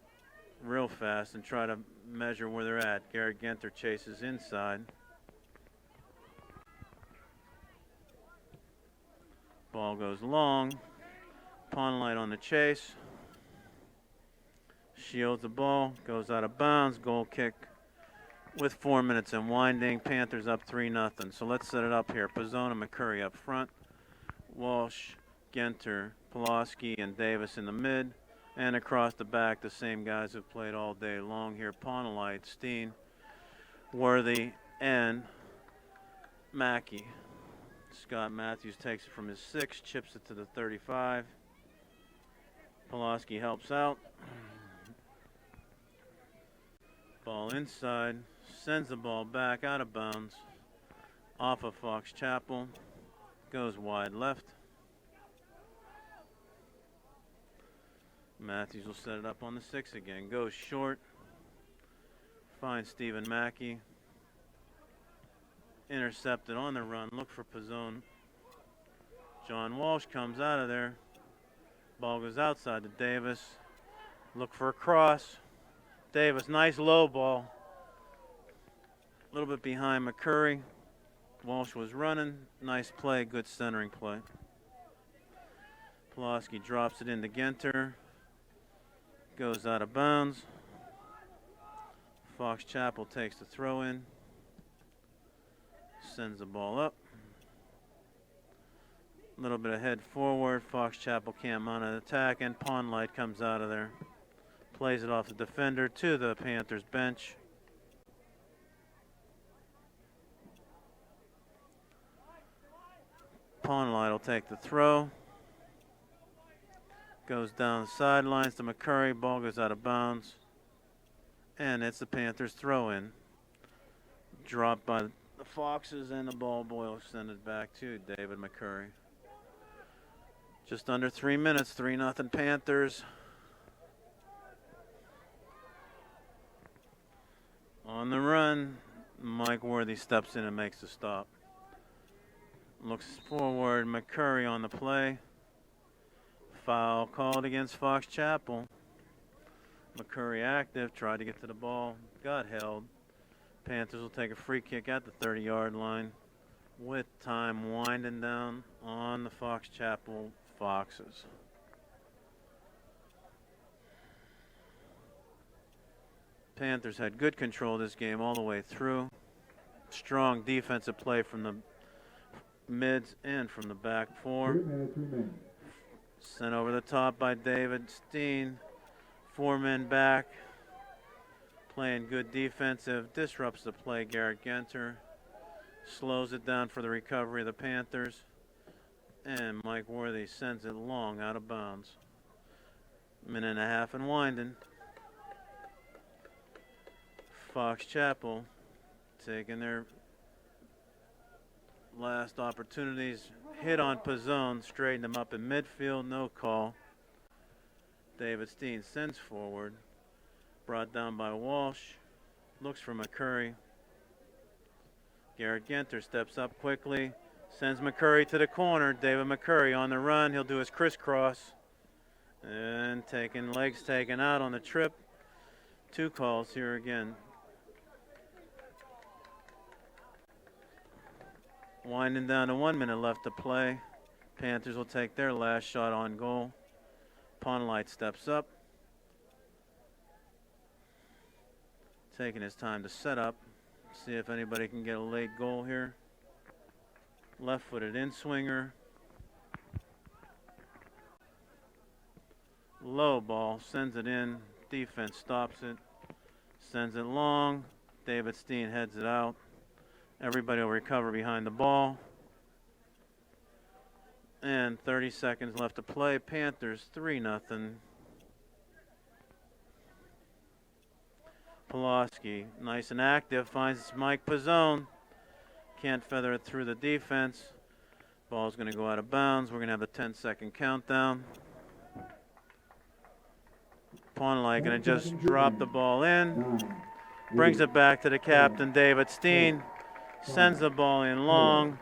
real fast and try to measure where they're at. Garrett Ginter chases inside. Ball goes long. Pawnlight on the chase. Shields the ball, goes out of bounds, goal kick with 4 minutes and winding. Panthers up 3-0. So let's set it up here. Pizzone and McCurry up front. Walsh, Ginter, Pulaski, and Davis in the mid. And across the back, the same guys who've played all day long here. Pawnlight, Steen, Worthy, and Mackey. Scott Matthews takes it from his 6, chips it to the 35. Pulaski helps out. Ball inside, sends the ball back out of bounds, off of Fox Chapel, goes wide left. Matthews will set it up on the 6 again, goes short, finds Stephen Mackey, intercepted on the run, look for Pizzone. John Walsh comes out of there, ball goes outside to Davis, look for a cross. Davis, nice low ball. A little bit behind McCurry. Walsh was running. Nice play, good centering play. Pulaski drops it into Ginter. Goes out of bounds. Fox Chapel takes the throw in. Sends the ball up. A little bit of head forward. Fox Chapel can't mount an attack, and Pawnlight comes out of there. Plays it off the defender to the Panthers bench. Pawnlight will take the throw. Goes down the sidelines to McCurry. Ball goes out of bounds. And it's the Panthers throw in. Dropped by the Foxes, and the ball boy will send it back to David McCurry. Just under 3 minutes, 3-0 Panthers. On the run, Mike Worthy steps in and makes the stop. Looks forward, McCurry on the play. Foul called against Fox Chapel. McCurry active, tried to get to the ball, got held. Panthers will take a free kick at the 30-yard line with time winding down on the Fox Chapel Foxes. Panthers had good control of this game all the way through. Strong defensive play from the mids and from the back 4. 3 minutes remaining. Sent over the top by David Steen. 4 men back. Playing good defensive. Disrupts the play, Garrett Genter. Slows it down for the recovery of the Panthers. And Mike Worthy sends it long out of bounds. Minute and a half and winding. Fox Chapel taking their last opportunities. Hit on Pizzone, straightened him up in midfield, no call. David Steen sends forward. Brought down by Walsh. Looks for McCurry. Garrett Genter steps up quickly. Sends McCurry to the corner. David McCurry on the run. He'll do his crisscross. And legs taken out on the trip. 2 calls here again. Winding down to 1 minute left to play. Panthers will take their last shot on goal. Ponlight steps up. Taking his time to set up. See if anybody can get a late goal here. Left-footed in-swinger. Low ball, sends it in. Defense stops it. Sends it long. David Steen heads it out. Everybody will recover behind the ball. And 30 seconds left to play. Panthers 3-0. Pulaski, nice and active, finds Mike Pizzone. Can't feather it through the defense. Ball's going to go out of bounds. We're going to have a 10-second countdown. Ponlight going to just drop the ball in. Brings it back to the captain, David Steen. Sends the ball in long.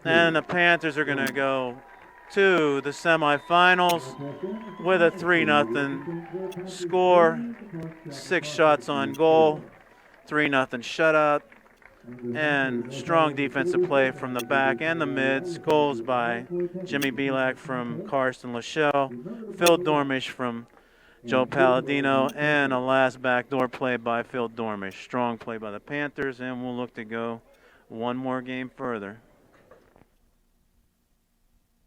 And the Panthers are going to go to the semifinals with a 3-0 score. 6 shots on goal. 3-0 shutout. And strong defensive play from the back and the mids. Goals by Jimmy Belak from Karsten Lachelle. Phil Dormish from Joe Palladino. And a last backdoor play by Phil Dormish. Strong play by the Panthers, and we'll look to go one more game further.